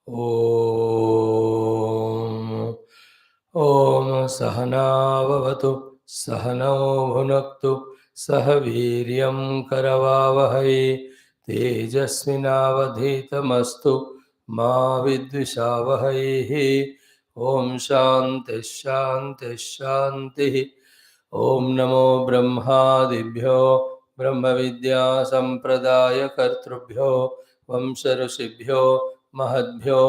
ॐ सहना भवतु सहनौ भुनक्तु सह वीर्यं करवावहै तेजस्विनावधीतमस्तु मा विद्विषावहैः ॐ शान्तिः शान्तिः शान्तिः ॐ नमो ब्रह्मादिभ्यो ब्रह्मविद्या सम्प्रदायकर्तृभ्यो वंशऋषिभ्यो महद्भ्यो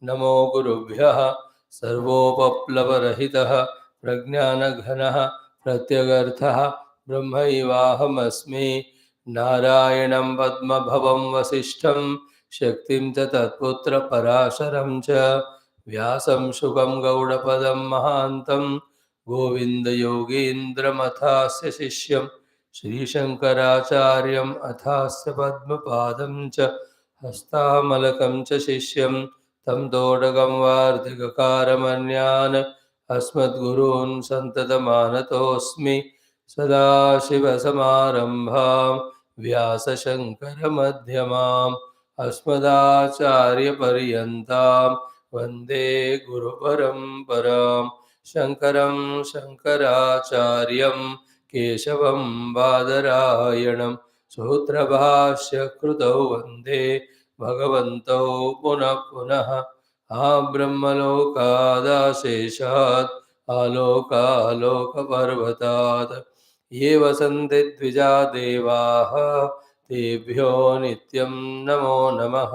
नमो गुरुभ्यः सर्वोपप्लवरहितः प्रज्ञानघनः प्रत्यगर्थः ब्रह्मैवाहमस्मि नारायणं पद्मभवं वसिष्ठं शक्तिं च तत्पुत्रपराशरं च व्यासं शुकं गौडपदं महान्तं गोविन्दयोगीन्द्रमथास्य शिष्यं श्रीशङ्कराचार्यम् अथास्य पद्मपादं च हस्तामलकं च शिष्यं तं तोडगं वार्तिककारमन्यान् अस्मद्गुरून् सन्ततमानतोऽस्मि सदाशिवसमारम्भां व्यासशङ्करमध्यमाम् अस्मदाचार्यपर्यन्तां वन्दे गुरुपरम्परां शङ्करं शङ्कराचार्यं केशवं बादरायणं सूत्रभाष्यकृतौ वन्दे भगवन्तौ पुनः पुनः ब्रह्मलोकादाशेषात् आलोकालोकपर्वतात् ये वसन्ति द्विजा देवाः तेभ्यो नित्यं नमो नमः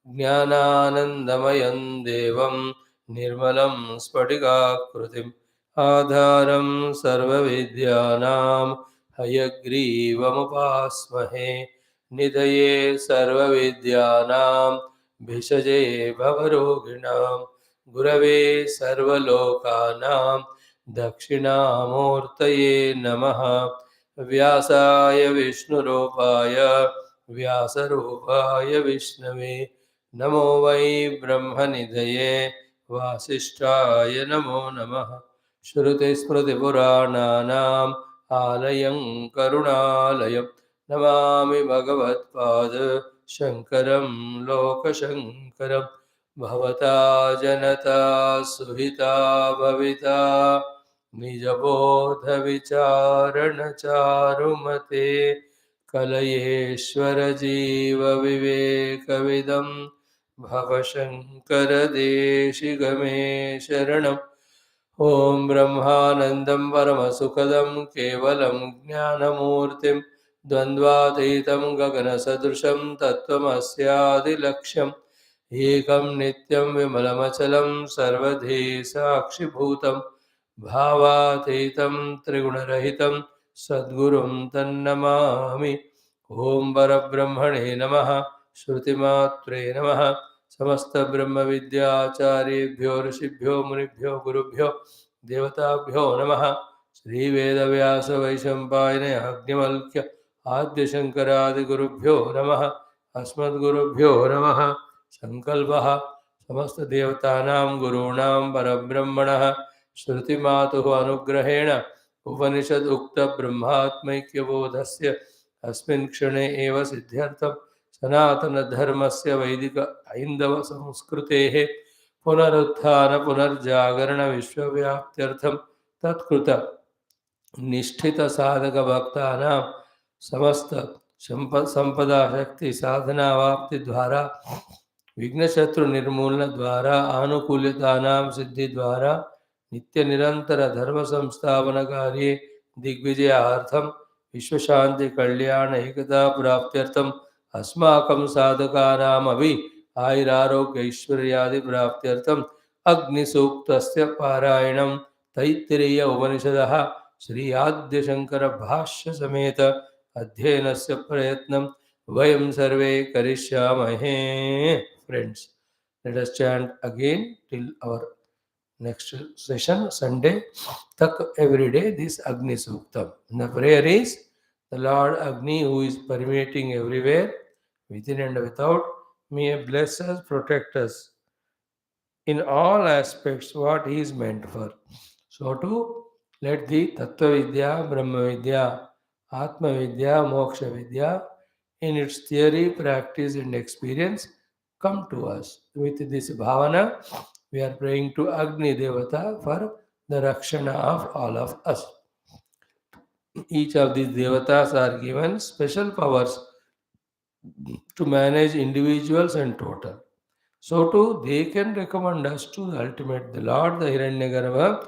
ज्ञानानन्दमयं देवं निर्मलं स्फटिकाकृतिम् आधारं सर्वविद्यानां हयग्रीवमुपास्महे निधये सर्वविद्यानां भिषजे भवरोगिणां गुरवे सर्वलोकानां दक्षिणामूर्तये नमः व्यासाय विष्णुरूपाय व्यासरूपाय विष्णवे नमो वै ब्रह्मनिधये वासिष्ठाय नमो नमः श्रुतिस्मृतिपुराणानाम् आलयं करुणालयं नमामि भगवत्पाद शङ्करं लोकशङ्करं भवता जनता सुहिता भविता निजबोधविचारणचारुमते कलयेश्वरजीवविवेकविदं भवशङ्करदेशिगमे शरणम् ॐ ब्रह्मानन्दं परमसुखदं केवलं ज्ञानमूर्तिं द्वन्द्वातीतं गगनसदृशं तत्त्वमस्यादिलक्ष्यम् एकं नित्यं विमलमचलं सर्वधी साक्षिभूतं भावातीतं त्रिगुणरहितं सद्गुरुं तन्नमामि ॐ परब्रह्मणे नमः श्रुतिमात्रे नमः समस्त ब्रह्म विद्याचार्येभ्यो ऋषिभ्यो मुनिभ्यो गुरुभ्यो देवताभ्यो नमः श्री वेदव्यास वैशंपायन अग्निवल्क्य आद्यशंकरादिगुरुभ्यो नमः अस्मद्गुरुभ्यो नमः संकल्पः समस्त देवतानां गुरूणां परब्रह्मणः श्रुतिमातुः अनुग्रहेण उपनिषद उक्त ब्रह्मात्मैक्यबोधस्य अस्मिन् क्षणे एव सिद्ध्यर्थं सनातनधर्मस्य वैदिक ऐन्दव संस्कृतेः पुनरुत्थान पुनर्जागरण विश्वव्याप्त्यर्थं तत्कृत निष्ठित साधक भक्तानां समस्त संपदा शक्ति साधनावाप्ति द्वारा विघ्नशत्रु निर्मूलन द्वारा आनुकूल्यतानां सिद्धि द्वारा नित्य निरंतर धर्म संस्थापन कार्ये दिग्विजयार्थं विश्वशांति कल्याण एकता प्राप्त्यर्थं अस्माकं साधकानामपि आयुरारोग्य ऐश्वर्यादि प्राप्त्यर्थम् अग्निसूक्तस्य पारायणं तैत्तिरीय उपनिषदः श्री आद्यशंकर भाष्य समेत अध्ययनस्य प्रयत्नं वयं सर्वे करिष्यामहे. Friends, let us chant again till our next session Sunday. Tak every day this Agni Suktam. The prayer is the Lord Agni, who is permeating everywhere, within and without, may bless us, protect us in all aspects what He is meant for. So too, let the Tattva Vidya, Brahma Vidya, Atma Vidya, Moksha Vidya, in its theory, practice and experience, come to us. With this bhavana, we are praying to Agni Devata for the Rakshana of all of us. Each of these devatas are given special powers to manage individuals and total. So too, they can recommend us to the ultimate, the Lord, the Hiranyagarbha,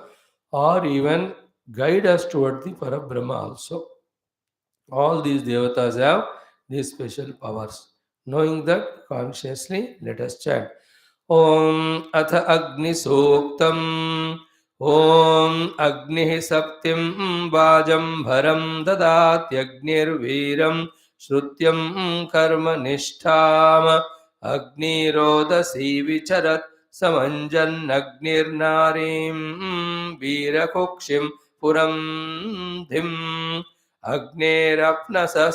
or even guide us toward the Parabrahma also. All these devatas have these special powers. Knowing that consciously, let us chant. Om Atha Agni Suktam. Om Agni Saptim Vajam Bharam Dadatyagnir Veeram Shrutyam Karma Nishtama Agnirodasi Vicharat Samanjan Agnir Narim Veerakukshim Puram Dhim Agnerapnasah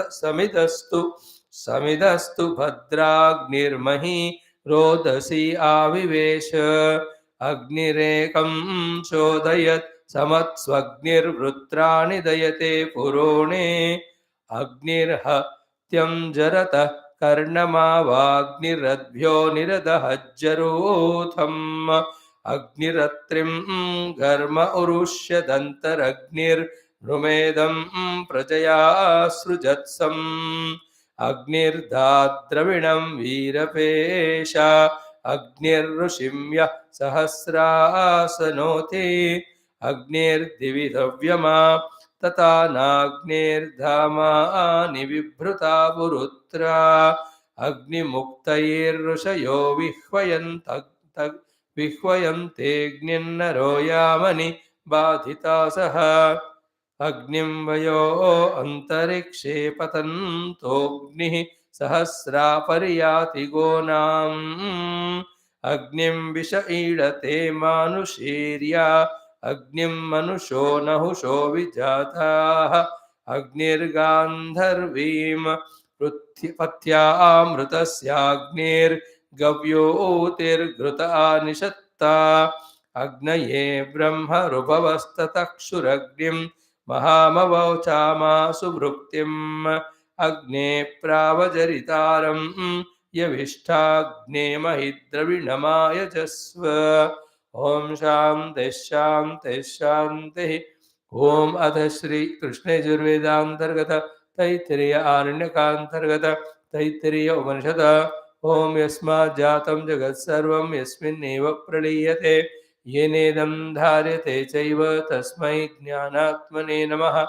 Samidastu Samidastu Bhadragnirmahi Rodasi Avivesha Agnirekam Chodayat Samatsvagnirvrutrani Dayate Purone Agnirhatyam Jarata Karnamavagnirabhyo Niradahajjarotham Agniratrim Garma Urushya Dantaragnir Rumedam Prajaya Srujatsam Agnirdadravinam Virapesha Agnirrushimya Sahasrasanoti Agnirdividavyama Tata Nagnirdhama Nivibhruta Purutra Agni Muktayir Rushayo Vihvayante Gninnaro Badhita Saha Agnim Vayo Antarikshe Patantogni Sahasra Pariyati Gonam Agnim Visha Idate Manushirya Agnim Manusho Nahusho Vijata Agnir Gandharvim Patya Amrutasyaagnir Gavyotir Gruta Nishatta Agnaye Brahma Rupavastatakshuragnim Mahamavauchama Subruktim Agne Pravajaritaram Yavishthagne Mahidravinamaya Jasva Om Shanti Shanti Shanti Om Adha Shri Krishna Yajurvedantargata Taittiriya Aranyakantargata Taittiriya Upanishada Om Yasma Jatam Jagat Sarvam Yasminneva Praliyate Yenedam Dharyate Chaiva Tasmai Jnanatmane Namaha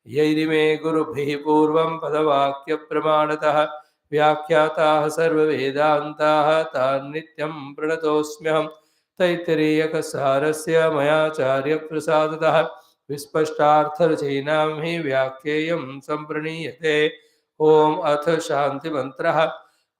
Yairime Gurubhi Purvam Padavakya Pramanatah Vyakhyatah Sarva Vedantah Tan Nityam Pranatosmyaham Taittiriya Sarasya Mayacharya Prasadatah Vispashtartharachinam hi Vyakyayam Sampraniyate Om Atha Shanti Mantraha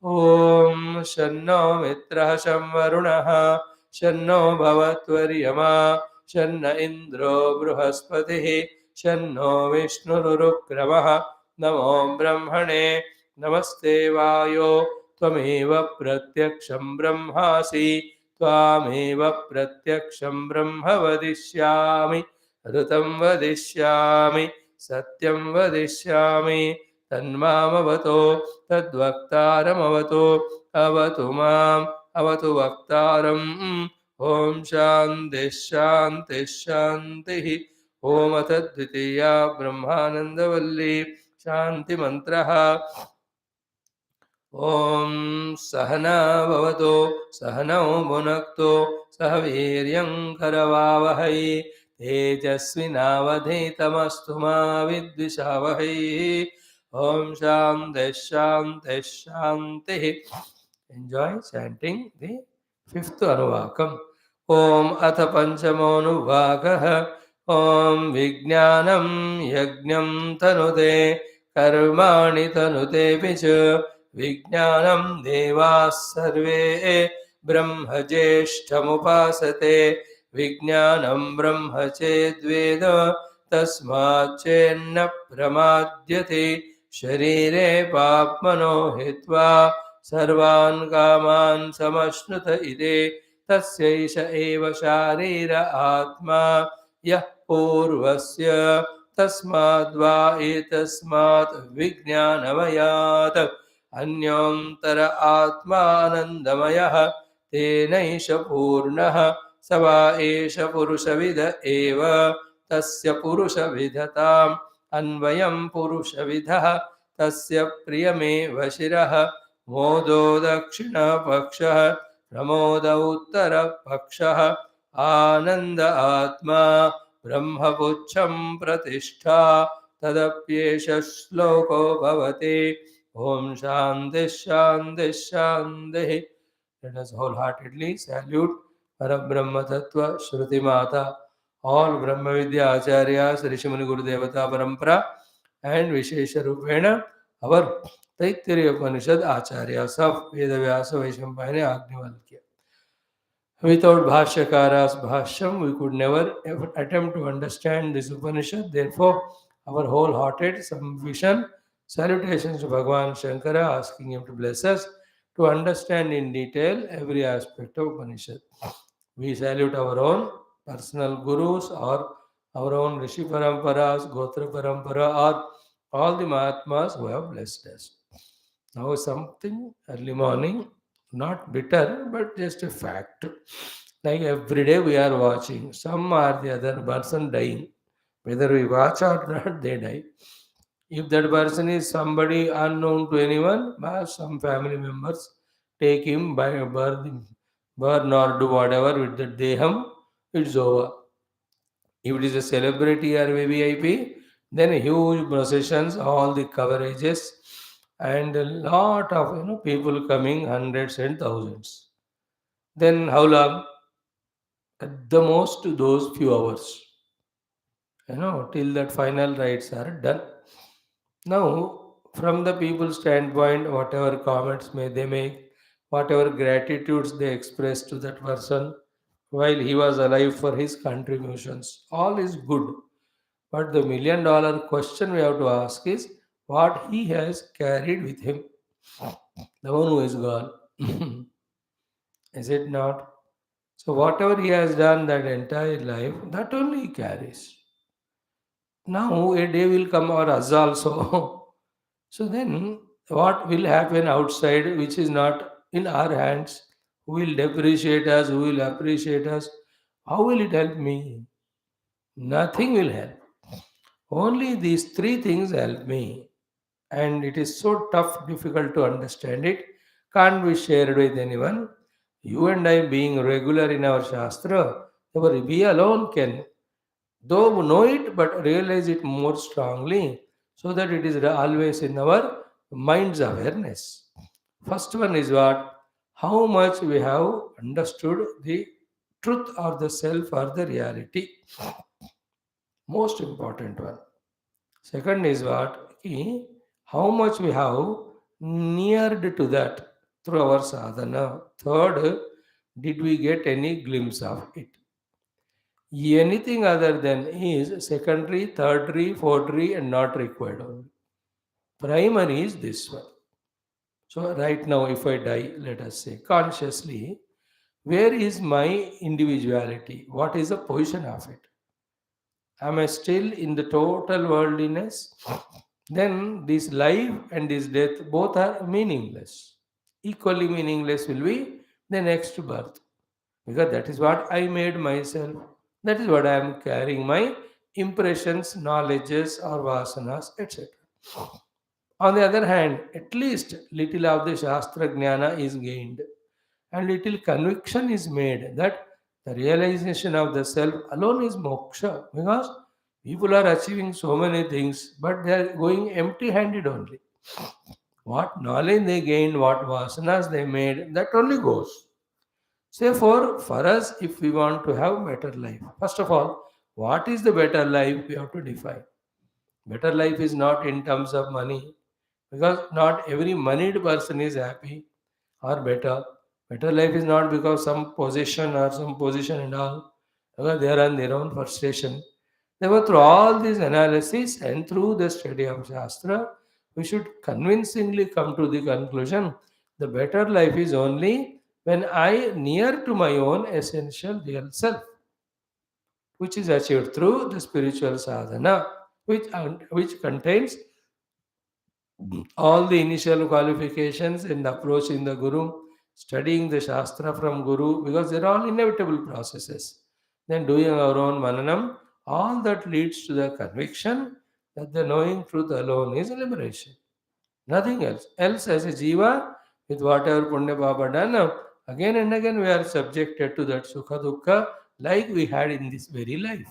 Om Shanno Mitraha Shamvarunaha Shanno Bhavatvaryama Shanna Indro Bruhaspatihi Shanno Vishnurukramaha Namo Brahmane Namaste Vayo Tvameva Pratyaksham Brahmasi Tvameva Pratyaksham Brahma Vadishyami Rutam Vadishyami Satyam Vadishyami Tanmamavato Tadvaktaramavato Avatu Mam Avatu Vaktaram Om Shanti Shanti Shanti Om Atadvitiya Brahmananda Valli Shanti Mantraha Om Sahana Bhavato Sahanao Bhunakto Sahaviryam Karavavahai Tejasvinavadhetamastu ma Vidvishavahai Om Shanti Shanti Shanti. Enjoy chanting the fifth Anuvakam. Om Atha Panchamo Anuvakaha Om Vijnanam Yajnam Tanude Karmani Tanute Vicha Vijnanam Devas Sarve Brahma Jeshtamupasate Vijnanam Brahma Chedveda Tasmat Chenna Pramadyate Sharire Papmano Hitva Sarvan Kaman Samashnuta Ide Tasyaisha Eva Sharira Atma Yah Purvasya Tasmadva Etasmat Vijnanamayat अन्योन्तर आत्मानन्दमयः तेनैष पूर्णः स वा एष पुरुषविद एव तस्य पुरुषविधताम् अन्वयं पुरुषविधः तस्य प्रियमेव शिरः मोदो दक्षिणपक्षः प्रमोद उत्तरपक्षः आनन्द आत्मा ब्रह्मपुच्छं प्रतिष्ठा तदप्येष श्लोको भवति Om Shanti Shanti Shanti. Let us wholeheartedly salute Parabrahma Tattva Shruti Mata, all Brahma Vidya Acharyas, Rishimuni Guru Devata Parampara, and Vishesha Rupena, our Taittiriya Upanishad Acharyas of Vedavyasa Vaishampayana Agnivalkya. Without Bhashyakara's Bhashyam, we could never ever attempt to understand this Upanishad. Therefore, our wholehearted submission, salutations to Bhagavan Shankara, asking him to bless us to understand in detail every aspect of Upanishad. We salute our own personal gurus or our own Rishi Paramparas, Gotra Parampara, or all the Mahatmas who have blessed us. Now, something early morning, not bitter, but just a fact. Like every day we are watching, some or the other person dying. Whether we watch or not, they die. If that person is somebody unknown to anyone, some family members take him by a burn or do whatever with the deham, it's over. If it is a celebrity or a VIP, then huge processions, all the coverages, and a lot of people coming, hundreds and thousands. Then how long? At the most those few hours. Till that final rites are done. Now, from the people's standpoint, whatever comments may they make, whatever gratitudes they express to that person while he was alive for his contributions, all is good. But the $1,000,000 question we have to ask is what he has carried with him, the one who is gone. Is it not? So, whatever he has done that entire life, that only he carries. Now, a day will come or us also. So, then what will happen outside, which is not in our hands? Who will depreciate us? Who will appreciate us? How will it help me? Nothing will help. Only these three things help me. And it is so tough, difficult to understand it. Can't be shared with anyone. You and I, being regular in our Shastra, we alone can, though know it, but realize it more strongly so that it is always in our mind's awareness. First one is what? How much we have understood the truth or the self or the reality. Most important one. Second is what? How much we have neared to that through our sadhana. Third, did we get any glimpse of it? Anything other than is secondary, thirdary, fourthary, and not required only. Primary is this one. So, right now, if I die, let us say consciously, where is my individuality? What is the position of it? Am I still in the total worldliness? Then this life and this death both are meaningless. Equally meaningless will be the next birth. Because that is what I made myself. That is what I am carrying my impressions, knowledges, or vasanas, etc. On the other hand, at least little of the Shastra Jnana is gained and little conviction is made that the realization of the self alone is moksha because people are achieving so many things but they are going empty handed only. What knowledge they gained, what vasanas they made, that only goes. Therefore, for us, if we want to have better life, first of all, what is the better life we have to define? Better life is not in terms of money because not every moneyed person is happy or better. Better life is not because some position or some position and all, because they are on their own frustration. Therefore, through all this analysis and through the study of Shastra, we should convincingly come to the conclusion the better life is only when I near to my own essential real self, which is achieved through the spiritual sadhana, which contains all the initial qualifications and approaching the Guru, studying the Shastra from Guru, because they're all inevitable processes. Then doing our own Mananam, all that leads to the conviction that the knowing truth alone is liberation. Nothing else. Else, as a Jiva, with whatever Punya Baba done, again and again we are subjected to that Sukha Dukkha like we had in this very life.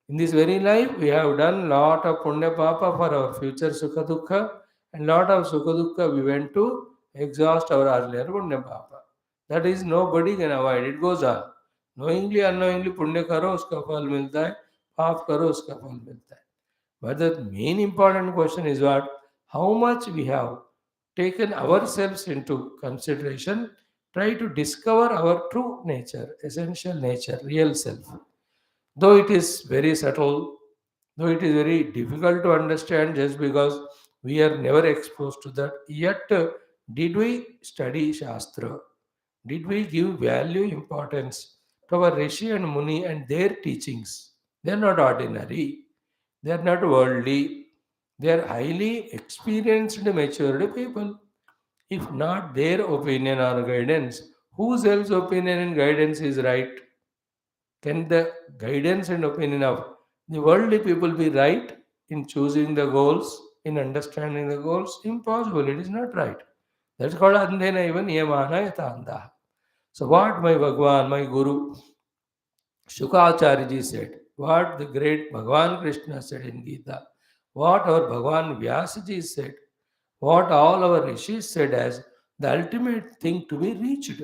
In this very life, we have done lot of punya papa for our future sukha dukkha, and lot of sukha dukkha we went to exhaust our earlier punya papa. That is nobody can avoid. It goes on. Knowingly, unknowingly, punya karo uska phal milta hai, paap karo uska phal milta hai. But the main important question is what? How much we have taken ourselves into consideration, try to discover our true nature, essential nature, real self. Though it is very subtle, though it is very difficult to understand just because we are never exposed to that, yet did we study Shastra? Did we give value importance to our Rishi and Muni and their teachings? They are not ordinary, they are not worldly, they are highly experienced, matured people. If not their opinion or guidance, whose else opinion and guidance is right? Can the guidance and opinion of the worldly people be right in choosing the goals, in understanding the goals? Impossible. It is not right. That's called Andhena even Yamana Yatanda. So what my Bhagwan, my Guru, Shukacharya said, what the great Bhagwan Krishna said in Gita, what our Bhagwan Vyasaji said, what all our rishis said as the ultimate thing to be reached.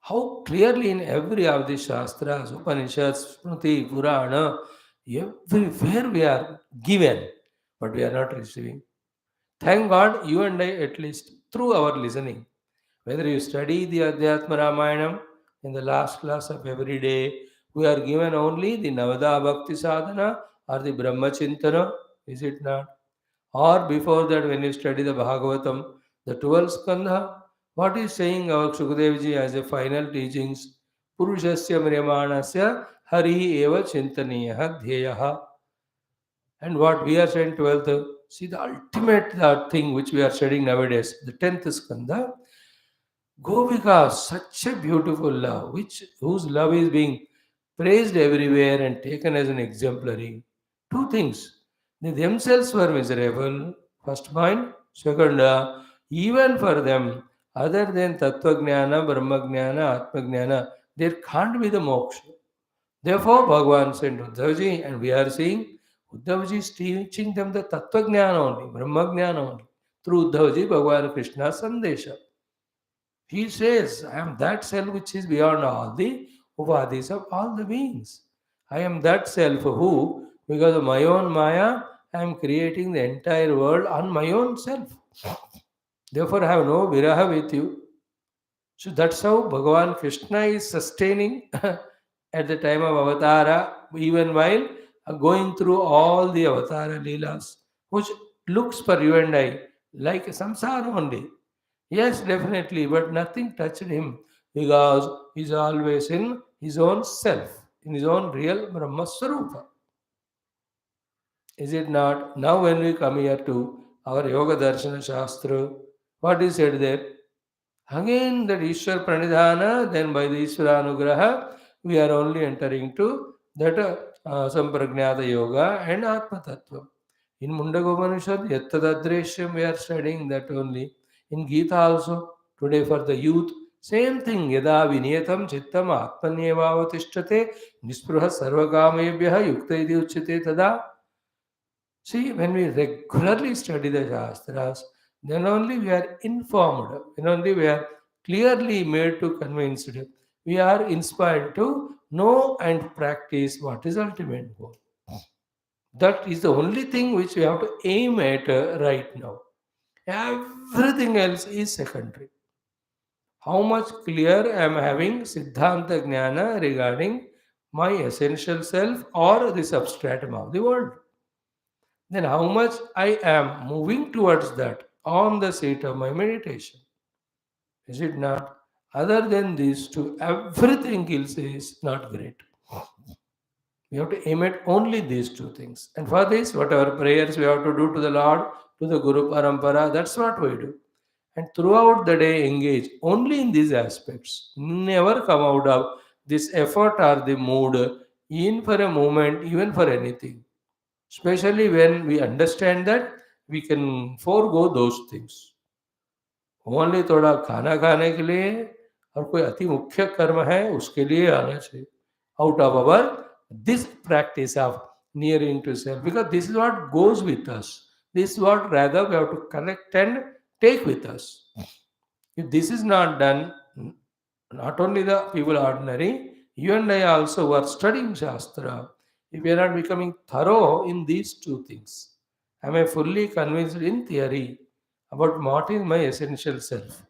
How clearly in every of the Shastras, Upanishads, Smriti, Purana, everywhere we are given, but we are not receiving. Thank God, you and I, at least through our listening, whether you study the Adhyatma Ramayanam in the last class of every day, we are given only the Navada Bhakti Sadhana or the Brahma Chintana, is it not? Or before that, when you study the Bhagavatam, the 12th skandha, what is saying our Shukadevji as a final teachings? Purushasya Mriyamanasya Hari Eva Chintaniyaha Dhyeyaha. And what we are saying 12th, see the ultimate thing which we are studying nowadays, the 10th skandha, Govika, such a beautiful love, whose love is being praised everywhere and taken as an exemplary. Two things. They themselves were miserable, first point. Second, even for them, other than Tattva Gnana, Brahma Gnana, Atma Gnana, there can't be the moksha. Therefore, Bhagavan sent Uddhavji, and we are seeing Uddhavji is teaching them the Tattva Gnana only, Brahma Gnana only. Through Uddhavji, Bhagavan Krishna Sandesha. He says, I am that self which is beyond all the upadhis of all the beings. I am that self who, because of my own Maya, I am creating the entire world on my own self. Therefore, I have no viraha with you. So that's how Bhagavan Krishna is sustaining at the time of Avatara, even while going through all the Avatara Leelas, which looks for you and I like a samsara only. Yes, definitely, but nothing touched him because he's always in his own self, in his own real Brahma Swarupa. Is it not? Now, when we come here to our Yoga Darshana Shastra, what is said there? Again, that Ishwar Pranidhana, then by the Ishwara Anugraha, we are only entering to that Sampragnata Yoga and Atma Tattva. In Mundagopanishad, Yattadadreshyam, we are studying that only. In Gita also, today for the youth, same thing. Yada viniyatam chittam atmanyevavatishtate nispruha sarvakamebhyaha yukta iti uchyate tada. See, when we regularly study the Shastras, then only we are informed, then only we are clearly made to convinced. We are inspired to know and practice what is ultimate goal. That is the only thing which we have to aim at right now. Everything else is secondary. How much clear I am having Siddhanta Jnana regarding my essential self or the substratum of the world. Then how much I am moving towards that on the seat of my meditation. Is it not? Other than these two, everything else is not great. We have to aim at only these two things. And for this, whatever prayers we have to do to the Lord, to the Guru Parampara, that's what we do. And throughout the day, engage only in these aspects. Never come out of this effort or the mood, in for a moment, even for anything. Especially when we understand that we can forego those things. Only थोड़ा खाना खाने के लिए और कोई अति मुख्य कर्म है उसके लिए आना चाहिए out of our this practice of nearing to self because this is what goes with us this is what rather we have to connect and take with us. If this is not done, not only the people ordinary, you and I also who are studying Shastra, if we are not becoming thorough in these two things, am I fully convinced in theory about what is my essential self?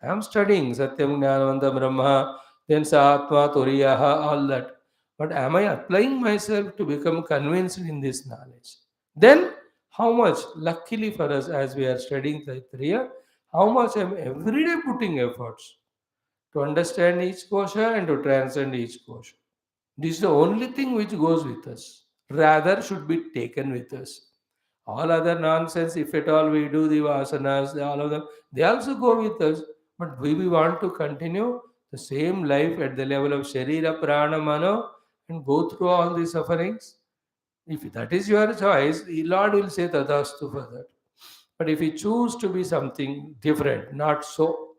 I am studying Satyam Jnanavanta Brahma, then Satma, Turiyaha, all that. But am I applying myself to become convinced in this knowledge? Then, how much, luckily for us as we are studying Taittiriya, how much I am every day putting efforts to understand each kosha and to transcend each kosha. This is the only thing which goes with us. Rather should be taken with us. All other nonsense, if at all we do the vasanas, all of them, they also go with us. But we want to continue the same life at the level of Sharira, Prana, Mano and go through all the sufferings. If that is your choice, the Lord will say Tadastu for that. But if you choose to be something different, not so,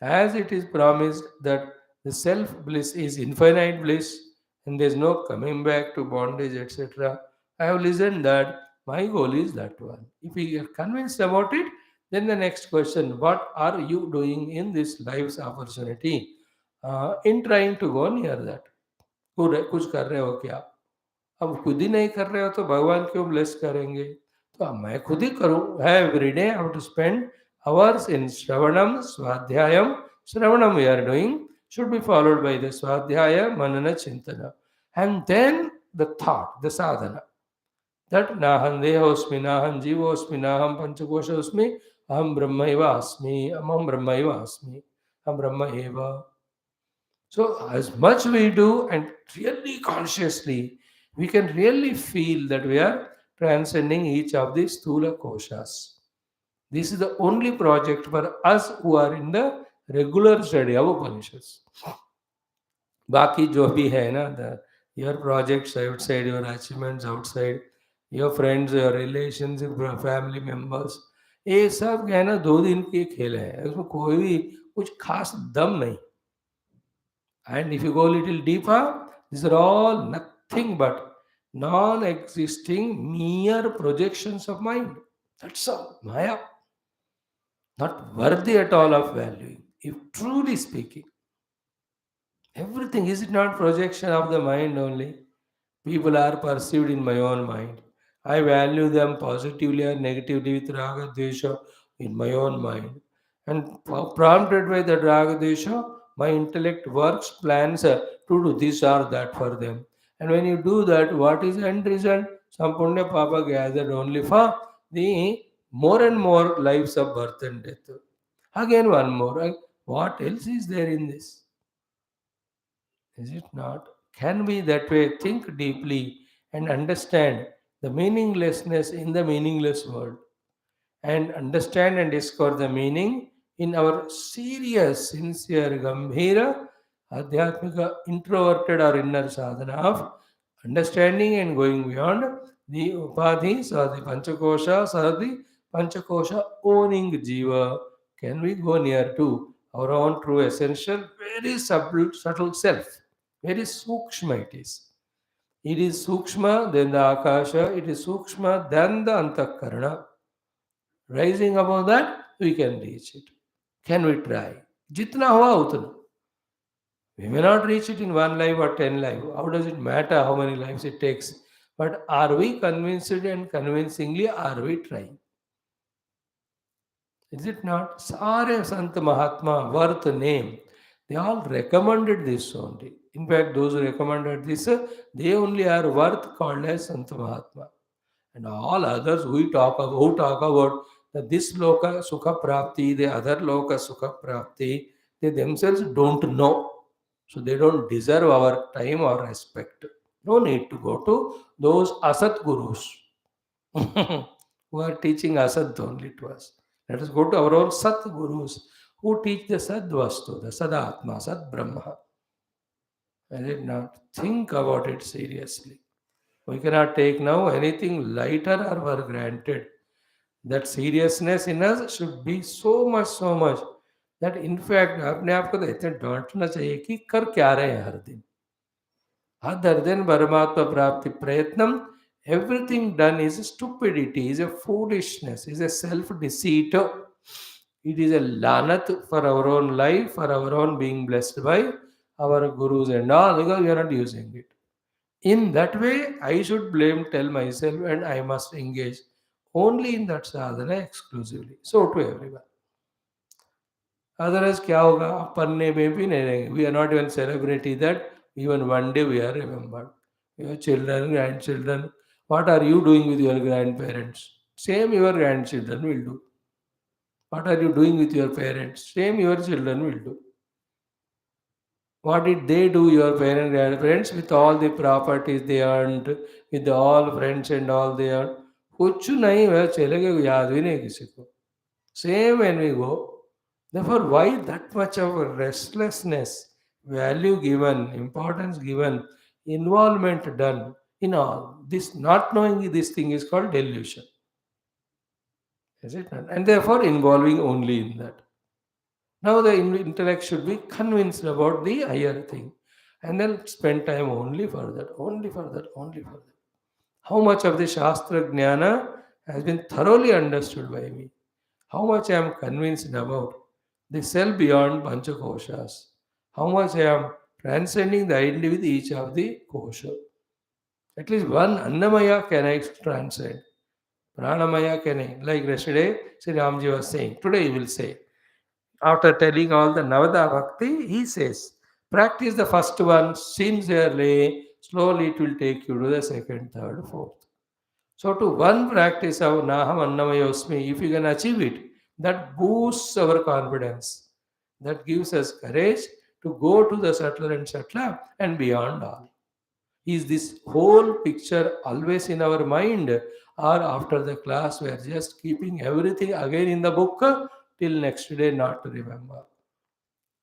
as it is promised that the self bliss is infinite bliss and there is no coming back to bondage, etc. I have listened that my goal is that one. If we are convinced about it, then the next question, what are you doing in this life's opportunity in trying to go near that? कुछ कर रहे हो क्या? अब खुद ही नहीं कर रहे हो तो भगवान क्यों ब्लेस करेंगे? तो अब मैं खुद ही करूं. Every day I have to spend hours in Shravanam, Swadhyayam. Shravanam we are doing should be followed by the Swadhyaya, Manana, Chintana. And then the thought, the sadhana. That Naham Dehosmi, Naham Jivosmi, Naham Panchakoshosmi, Aham Brahmaiva Asmi, Aham Brahmaiva Asmi, Aham Brahma Eva. So, as much we do and really consciously, we can really feel that we are transcending each of these Sthula Koshas. This is the only project for us who are in the regular study of Upanishads. बाकी जो भी है ना, your projects outside, your achievements outside, your friends, your relations, your family members, ये सब है ना 2 दिन के खेल है, उसमें कोई भी कुछ खास दम नहीं. And if you go a little deeper, these are all nothing but non-existing mere projections of mind. That's all, Maya. Not worthy at all of valuing. If truly speaking, everything, is it not projection of the mind only? People are perceived in my own mind. I value them positively or negatively with raga desha in my own mind. And prompted by the raga desha, my intellect works, plans to do this or that for them. And when you do that, what is the end result? Some punya papa gathered only for the more and more lives of birth and death. Again, one more. What else is there in this? Is it not? Can we that way think deeply and understand the meaninglessness in the meaningless world and understand and discover the meaning in our serious, sincere, gambhira, adhyatmika, introverted or inner sadhana of understanding and going beyond the upadhis or the panchakoshas or the panchakosha owning jiva? Can we go near to our own true essential, very subtle self? Very sukshma it is. It is sukshma, then the akasha, it is sukshma, then the antakarana. Rising above that, we can reach it. Can we try? Jitna hua utna. We may not reach it in 1 life or 10 life. How does it matter how many lives it takes? But are we convinced and convincingly are we trying? Is it not? Sare Sant Mahatma, worth name. They all recommended this only. In fact, those who recommended this, they only are worth called as Sant Mahatma. And all others who talk about that this loka sukha prapti, the other loka sukha prapti, they themselves don't know. So they don't deserve our time or respect. No need to go to those Asat Gurus who are teaching Asat only to us. Let us go to our own Sat Gurus who teach the Sad Vastu, the Sadatma, Sat Brahma. I did not think about it seriously. We cannot take now anything lighter or for granted. That seriousness in us should be so much that in fact अपने आप को तो इतना डांटना चाहिए कि कर क्या रहे हैं हर दिन. Other than Paramatma Prapti Prayatnam, everything done is stupidity, is a foolishness, is a self-deceit. It is a lanat for our own life, for our own being blessed by our gurus and all, because we are not using it. In that way, I should tell myself, and I must engage only in that sadhana exclusively. So to everyone. Otherwise, क्या होगा पढ़ने में भी नहीं रहेंगे. We are not even celebrity that even one day we are remembered. Your children, grandchildren, what are you doing with your grandparents? Same your grandchildren will do. What are you doing with your parents? Same your children will do. What did they do, your parents, grandparents, with all the properties they earned, with all friends and all they earned? कुछ नहीं हुआ, चले गए, याद भी नहीं किसी को. Same when we go. Therefore, why that much of restlessness, value given, importance given, involvement done in all this? Not knowing this thing is called delusion. Is it not? And therefore, involving only in that. Now, the intellect should be convinced about the higher thing and then spend time only for that, only for that, only for that. How much of the Shastra Jnana has been thoroughly understood by me? How much I am convinced about the self beyond Panchakoshas? How much I am transcending the identity with each of the kosha? At least one Annamaya can I transcend. Pranamaya can I. Like yesterday, Sri Ramji was saying. Today he will say. After telling all the Navada Bhakti, he says, practice the first one sincerely, slowly it will take you to the second, third, fourth. So to one practice of Naham Annamayosmi, if you can achieve it, that boosts our confidence. That gives us courage to go to the subtler and subtler and beyond all. Is this whole picture always in our mind, or after the class we are just keeping everything again in the book till next day not to remember?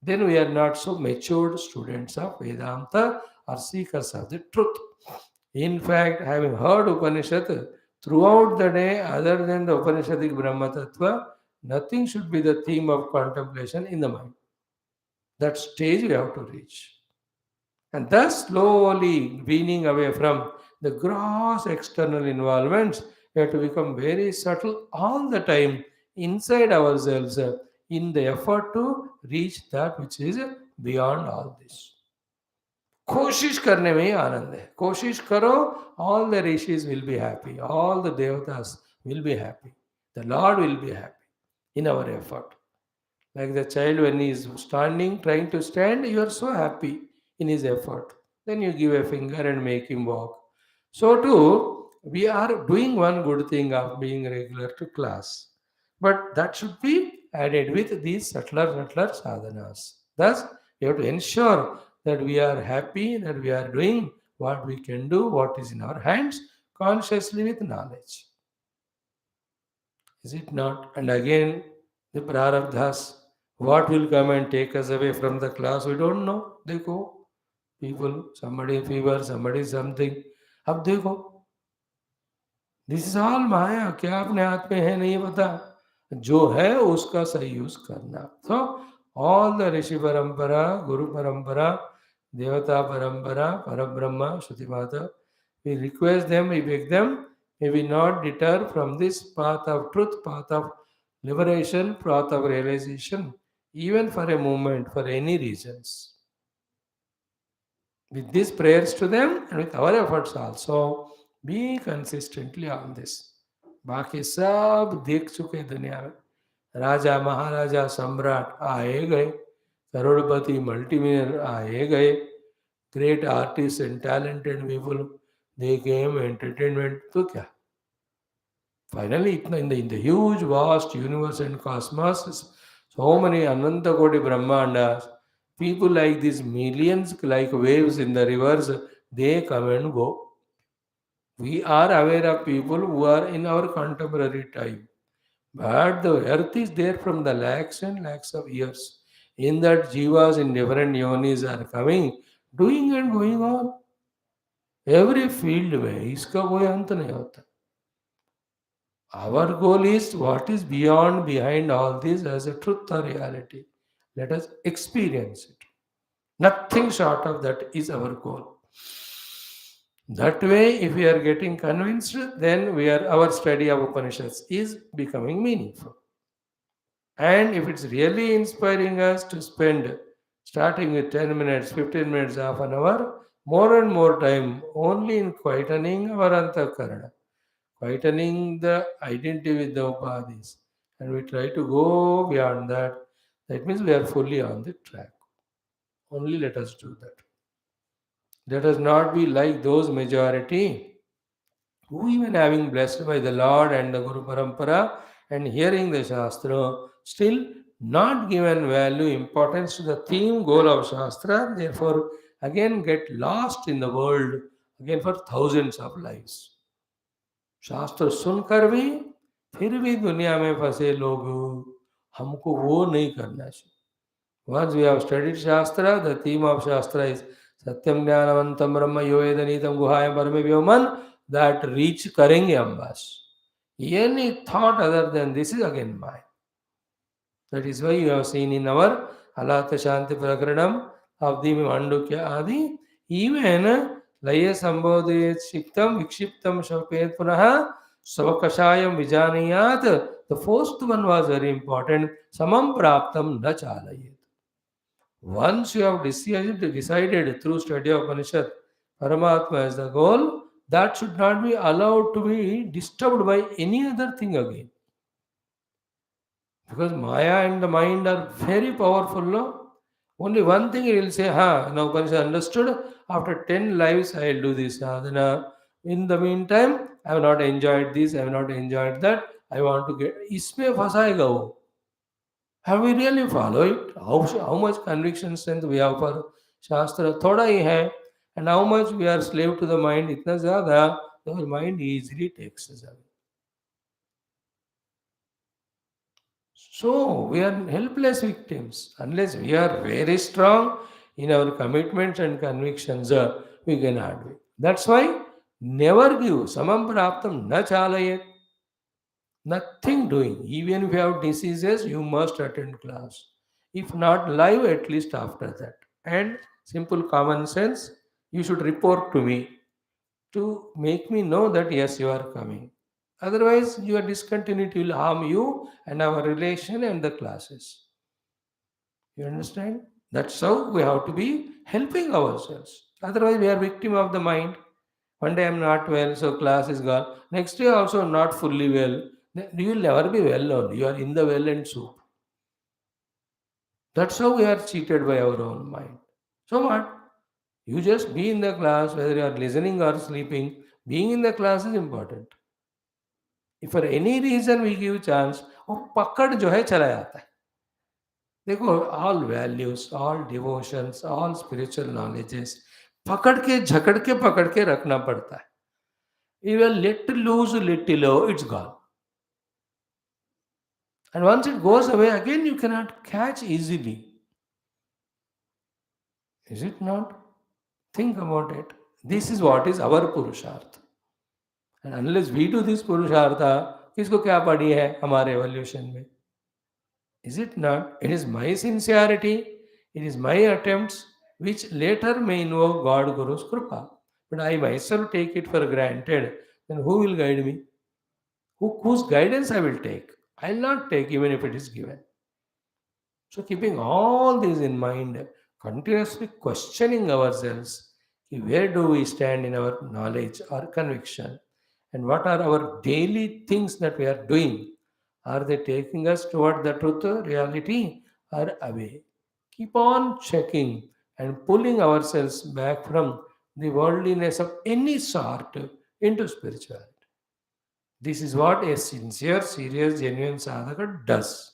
Then we are not so matured students of Vedanta or seekers of the truth. In fact, having heard Upanishad throughout the day, other than the Upanishadic Brahma Tattva, nothing should be the theme of contemplation in the mind. That stage we have to reach. And thus, slowly weaning away from the gross external involvements, we have to become very subtle all the time inside ourselves in the effort to reach that which is beyond all this. कोशिश करने में ही आनंद है. कोशिश करो, all the rishis will be happy, all the devatas will be happy, the Lord will be happy in our effort. Like the child when he is standing, trying to stand, you are so happy in his effort. Then you give a finger and make him walk. So too, we are doing one good thing of being regular to class. But that should be added with these subtler sadhanas. Thus, we have to ensure that we are happy, that we are doing what we can do, what is in our hands, consciously with knowledge. Is it not? And again, the prarabdhas, what will come and take us away from the class, we don't know. They go. People, somebody fever, somebody something. अब देखो, this is all माया. क्या अपने हाथ में है नहीं पता. जो है उसका सही यूज करना. So all the ऋषि परंपरा, गुरु परंपरा, देवता परंपरा, Parabrahma, Shruti Mata, we request them, we beg them, may we not deter from this path of truth, path of liberation, path of realization, even for a moment, for any reasons. With these prayers to them and with our efforts also, be consistently on this. बाकी सब देख चुके दुनिया में. राजा महाराजा सम्राट आए गए, करोड़पति मल्टीमिलियनर आए गए, great artist and talented people, they came entertainment. तो क्या finally in the huge vast universe and cosmos, so many Ananta Koti Brahmandas, people like these millions, like waves in the rivers, they come and go. We are aware of people who are in our contemporary time. But the earth is there from the lakhs and lakhs of years. In that jivas in different yonis are coming, doing and going on. Every field में इसका कोई अंत नहीं होता. Our goal is what is beyond, behind all this as a truth or reality. Let us experience it. Nothing short of that is our goal. That way, if we are getting convinced, then our study of Upanishads is becoming meaningful. And if it's really inspiring us to spend, starting with 10 minutes, 15 minutes, half an hour, more and more time only in quietening our antakarana, quietening the identity with the upadhis, and we try to go beyond that, that means we are fully on the track. Only let us do that. Let us not be like those majority who, even having blessed by the Lord and the Guru Parampara and hearing the Shastra, still not given value, importance to the theme, goal of Shastra, therefore again get lost in the world again for thousands of lives. शास्त्र सुनकर भी फिर भी दुनिया में फंसे लोग, हमको वो नहीं करना चाहिए. Once we have studied Shastra, the theme of Shastra is Satyam Jnanavantam Brahma Yovedanitam Guhayam Parame Vyoman, that reach करेंगे हम बस. Any thought other than this is again mine. That is why you have seen in our Alata Shanti Prakaranam of the Mandukya Adi, even Laya Sambodhayat Shiktam Vikshiptam Shapet Punaha Savakashayam Vijaniyat. The first one was very important. Samam Praptam Na Chalayet. Once you have decided through study of Upanishad, Paramatma is the goal, that should not be allowed to be disturbed by any other thing again. Because Maya and the mind are very powerful, no? Only one thing he will say, now Upanishad understood, after 10 lives I will do this sadhana. In the meantime, I have not enjoyed this, I have not enjoyed that, I want to get. इसमें फंसाएगा वो. Have we really followed it? How much conviction strength we have for Shastra? थोड़ा ही है. And how much we are slave to the mind, इतना ज़्यादा, the mind easily takes us away. So we are helpless victims. Unless we are very strong in our commitments and convictions, we cannot be. That's why never give. Samam praptam na chalayet. Nothing doing. Even if you have diseases, you must attend class. If not live, at least after that. And simple common sense, you should report to me to make me know that yes, you are coming. Otherwise, your discontinuity will harm you and our relation and the classes. You understand? That's how we have to be helping ourselves. Otherwise, we are victim of the mind. One day I'm not well, so class is gone. Next day also not fully well. Then you will never be well only. You are in the well and soup. That's how we are cheated by our own mind. So what? You just be in the class, whether you are listening or sleeping. Being in the class is important. If for any reason we give chance, वो पकड़ जो है चला जाता है. देखो, all values, all devotions, all spiritual knowledges, पकड़ के रखना पड़ता है. You will let loose little, it's gone. And once it goes away, again you cannot catch easily. Is it not? Think about it. This is what is our Purushartha. And unless we do this Purushartha, किसको क्या पड़ी है हमारे evolution में? Is it not? It is my sincerity, it is my attempts, which later may invoke God Guru's Krupa. But I myself take it for granted. Then who will guide me? Whose guidance I will take? I will not take even if it is given. So keeping all these in mind, continuously questioning ourselves, where do we stand in our knowledge or conviction? And what are our daily things that we are doing? Are they taking us toward the truth, reality, or away? Keep on checking and pulling ourselves back from the worldliness of any sort into spirituality. This is what a sincere, serious, genuine sadhaka does.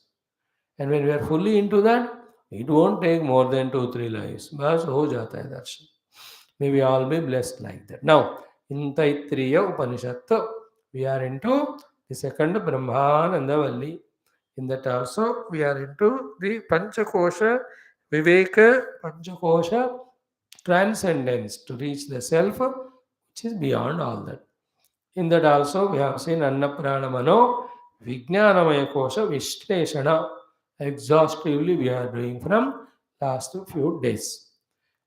And when we are fully into that, it won't take more than 2-3 lives. बस हो जाता है दर्शन. May we all be blessed like that. Now, in Taittiriya Upanishad, we are into the second Brahmananda Valli. In that also, we are into the Panchakosha, Viveka, Panchakosha, transcendence to reach the self, which is beyond all that. In that also, we have seen Annaprana Mano, Vijnanamaya Kosha, Vishleshana. Exhaustively, we are doing from last few days.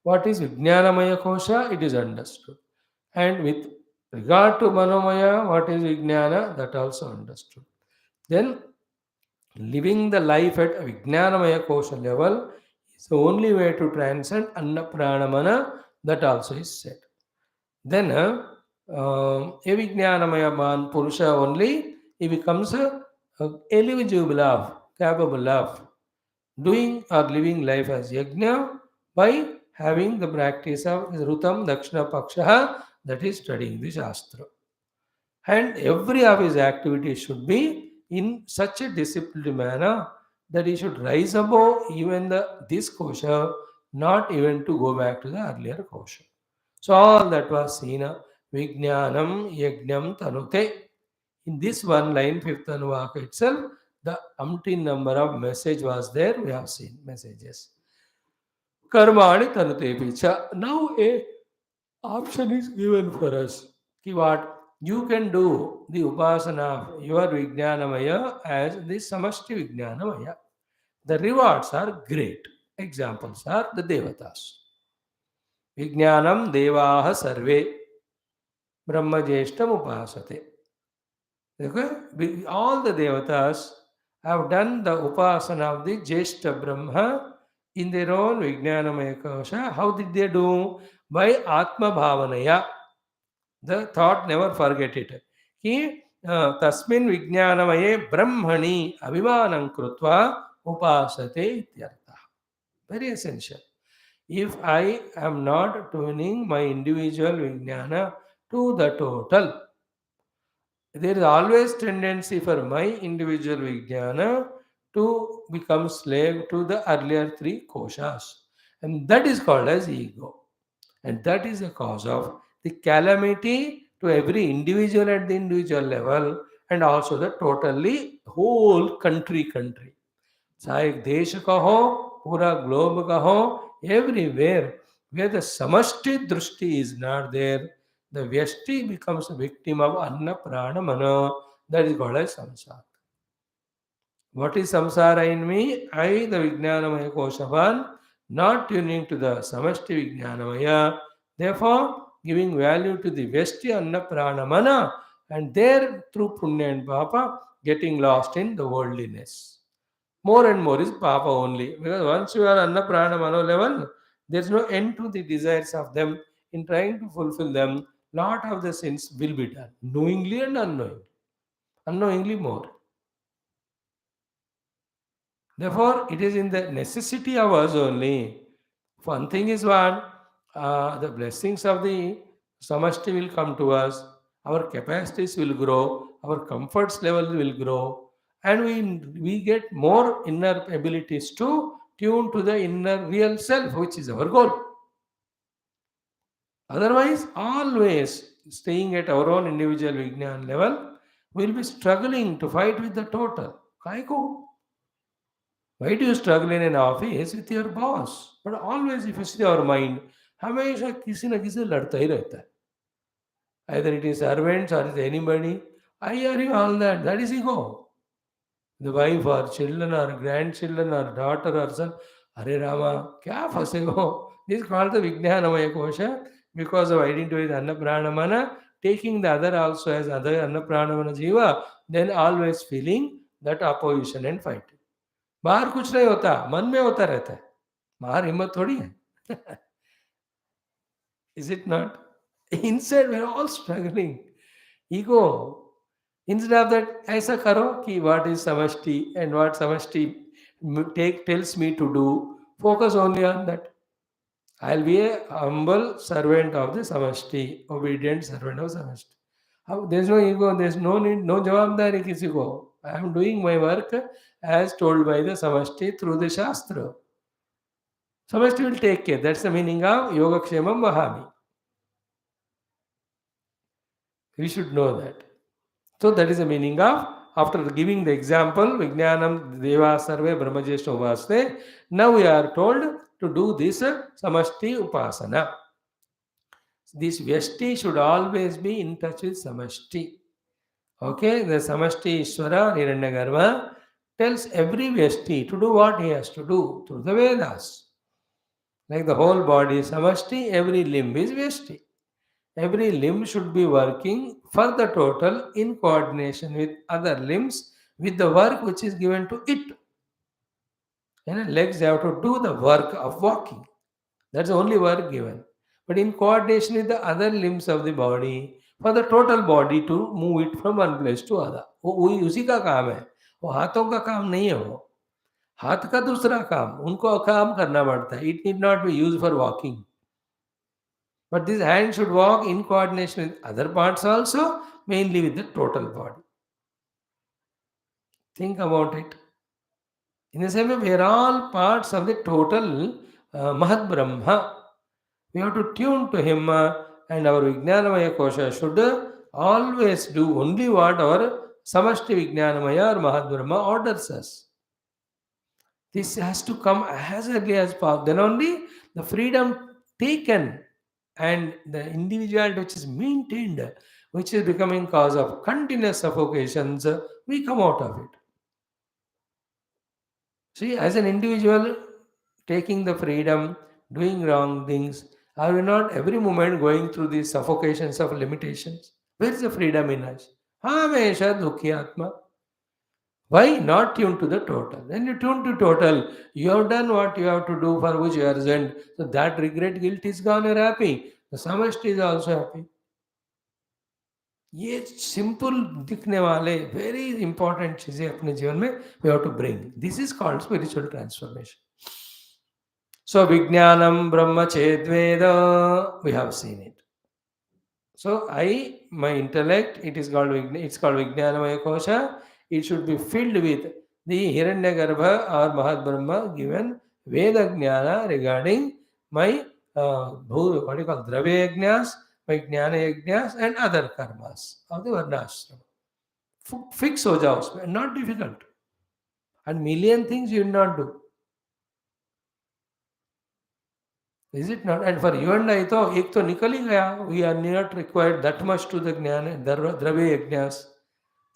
What is Vijnanamaya Kosha? It is understood. And with regard to Manomaya, what is Vijnana? That also understood. Then, living the life at Vijnanamaya Kosha level is the only way to transcend Annapranamana. That also is said. Then, Avijnanamaya man Purusha only, he becomes eligible of, capable of doing or living life as yajna by having the practice of Rutam Dakshina Paksha, that is studying the Shastra. And every of his activities should be in such a disciplined manner that he should rise above even this kosha, not even to go back to the earlier kosha. So all that was seen, Vijnanam Yajnam Tanute. In this one line, fifth Anuvaka itself, the umpteen number of message was there. We have seen messages. Karmani Tanute Picha. Now a option is given for us. Ki what? You can do the upasana of your Vijnanamaya as the Samashti Vijnanamaya. The rewards are great. Examples are the Devatas. Vijnanam Devaha Sarve Brahma Jeshtam Upasate. Okay? All the Devatas have done the upasana of the Jeshta Brahma in their own Vijnanamaya Kosha. How did they do? By Atma Bhavanaya. The thought, never forget it. Ki tasmin vijnanamaye brahmani abhimanam krutva upasate ityartha. Very essential. If I am not tuning my individual vijnana to the total, there is always tendency for my individual vijnana to become slave to the earlier three koshas. And that is called as ego. And that is the cause of the calamity to every individual at the individual level and also the totally whole country. चाहे देश का हो पूरा globe का हो everywhere where the samashti drushti is not there, the vyashti becomes a victim of anna prana mana. That is called as samsara. What is samsara in me? I, the Vijnanamaya Koshavan, not tuning to the Samashti Vijnanamaya, therefore giving value to the Vyashti Anna Pranamana, and there through Punya and Papa getting lost in the worldliness. More and more is Papa only. Because once you are Anna Pranamana level, there is no end to the desires of them. In trying to fulfill them, lot of the sins will be done, knowingly and unknowingly. Unknowingly more. Therefore, it is in the necessity of us only. One thing is what? The blessings of the samashti will come to us, our capacities will grow, our comforts level will grow, and we get more inner abilities to tune to the inner real self, which is our goal. Otherwise, always staying at our own individual Vijnan level, we'll be struggling to fight with the total. Kaiko? Why do you struggle in an office with your boss? But always, if you see our mind, हमेशा किसी न किसी से लड़ता ही रहता है. Either it is servants or it is anybody. I hear you all that. That is ego. The wife or children or grandchildren or daughter or son. Hare Rama, क्या फंसे हो? This is called the Vijnanamaya Kosha because of identity with Annapranamana, taking the other also as other Annapranamana Jiva, then always feeling that opposition and fighting. बाहर कुछ नहीं होता, मन में होता रहता है. बाहर हिम्मत थोड़ी है. Is it not? Inside we are all struggling. Ego. Instead of that, ऐसा करो कि what is samashti and what samashti tells me to do. Focus only on that. I'll be a humble servant of the samashti, obedient servant of samashti. There's no ego, there's no need, no jawabdari किसी को. I am doing my work as told by the samashti through the shastra. Samashti will take care. That's the meaning of Yogakshemam Vahami. We should know that. So that is the meaning of, after giving the example, Vijnanam Deva Sarve Brahmajeshta Upaste, now we are told to do this Samashti Upasana. This Vyashti should always be in touch with Samashti. Okay, the Samashti Ishvara Hiranyagarbha tells every Vyashti to do what he has to do through the Vedas. Like the whole body is Samashti, every limb is Vyashti. Every limb should be working for the total in coordination with other limbs with the work which is given to it. Legs have to do the work of walking. That's the only work given. But in coordination with the other limbs of the body, for the total body to move it from one place to other. वो वही उसी का काम है. वो हाथों का काम नहीं है वो. हाथ का दूसरा काम. उनको काम करना पड़ता है. It need not be used for walking. But this hand should walk in coordination with other parts also, mainly with the total body. Think about it. In the same way, we are all parts of the total Mahat Brahma. We have to tune to him, and our Vijnanamaya Kosha should always do only what our Samashti Vijnanamaya or Mahat Brahma orders us. This has to come as early as possible. Then only the freedom taken and the individuality which is maintained, which is becoming cause of continuous suffocations, we come out of it. See, as an individual taking the freedom, doing wrong things, are we not every moment going through these suffocations of limitations? Where is the freedom in us? Hamesha dukhi atma. Why not tune to the total? When you tune to total, you have done what you have to do for which you are sent. So that regret, guilt is gone, you are happy. The samashti is also happy. ये simple दिखने वाले very important चीजें अपने जीवन में we have to bring. This is called spiritual transformation. So Vijnanam Brahma Chedveda, we have seen it. So my intellect, it's called Vijnanamaya Kosha. It should be filled with the Hiranyagarbha or Mahat Brahma given Veda Jnana regarding my what do you call Dravya Yajnas, my Jnana Yajnas and other karmas of the Varnashrama. Fix ho jao usme, not difficult. And million things you will not do. Is it not? And for you and I, तो एक तो निकल ही गया. We are not required that much to the ज्ञान द्रव्य यज्ञास.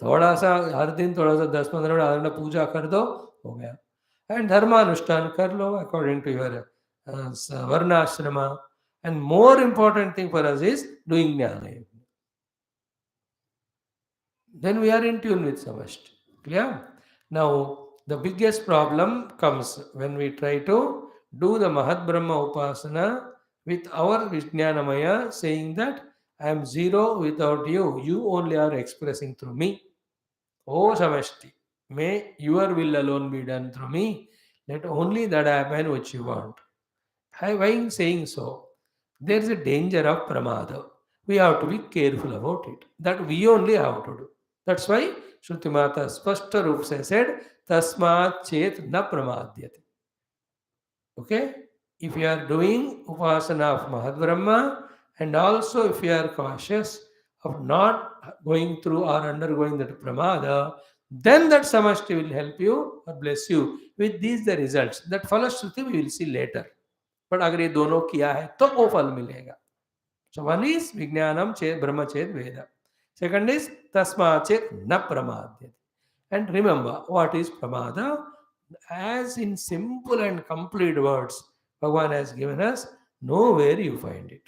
थोड़ा सा हर दिन थोड़ा सा 10-15 मिनट आधा घंटा पूजा कर दो, हो गया. एंड धर्मानुष्ठान कर लो अकॉर्डिंग टू योर वर्णाश्रमा. And more important thing for us is doing jnana. Then we are in tune with Samashti. Clear? Now, the biggest problem comes when we try to do the Mahat Brahma Upasana with our Vijnanamaya, saying that I am zero without you. You only are expressing through me. Oh Samashti, may your will alone be done through me. Let only that happen which you want. Why saying so? There is a danger of pramada. We have to be careful about it. That we only have to do. That's why Shruti Mata Spashta Rup said, Tasmat Chet Na Pramadyate. Okay? If you are doing Upasana of Mahat Brahma, and also if you are cautious of not going through or undergoing that Pramada, then that Samashti will help you or bless you with these the results. That Falashruti we will see later. But अगर ये दोनों किया है तो वो फल मिलेगा. So one is Vijnanam Chet Brahma Chet Veda. Second is Tasma Chet Na Pramadyate. And remember, what is Pramada? As in simple and complete words, Bhagavan has given us, nowhere you find it.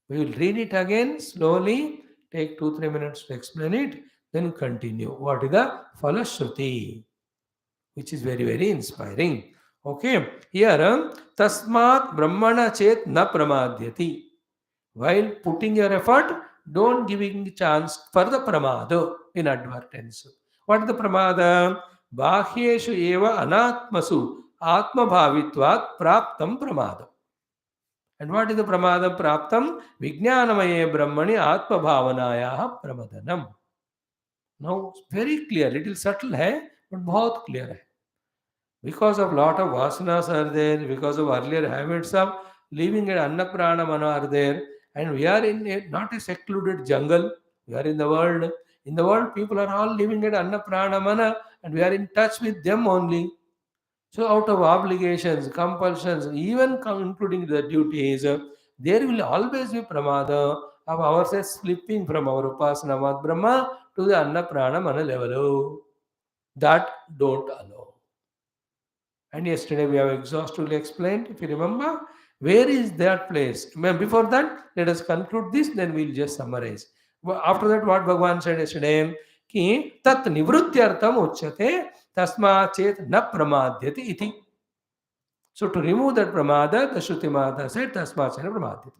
We will read it again slowly, take 2-3 minutes to explain it, then continue. What is the Falashruti? Which is very, very inspiring. Okay, here, Tasmat Brahmana Chet Na Pramadyati. While putting your effort, don't giving chance for the pramada in advertence. What is the pramada? Bahyeshu eva anatmasu atma bhavitvat praptam pramada. And what is the pramada praptam? Vijnanamaye brahmani atma bhavanaya pramadanam. Now, very clear, little subtle hai, but बहुत clear hai. Because of lot of vasanas are there, because of earlier habits of living at Annaprana Mana are there, and we are in not a secluded jungle. We are in the world. In the world, people are all living at Anna Prana Mana, and we are in touch with them only. So, out of obligations, compulsions, even including the duties, there will always be pramada of ourselves slipping from our upasana Mad Brahma to the Anna Prana Mana level. That don't allow. And yesterday we have exhaustively explained, if you remember, where is that place? Before that, let us conclude this, then we'll just summarize. After that, what Bhagavan said yesterday, ki tat nivrutyartam uchyate tasma chet na pramadhyati iti. So to remove that pramada, the Shruti Mata said tasma chet na pramadhyati.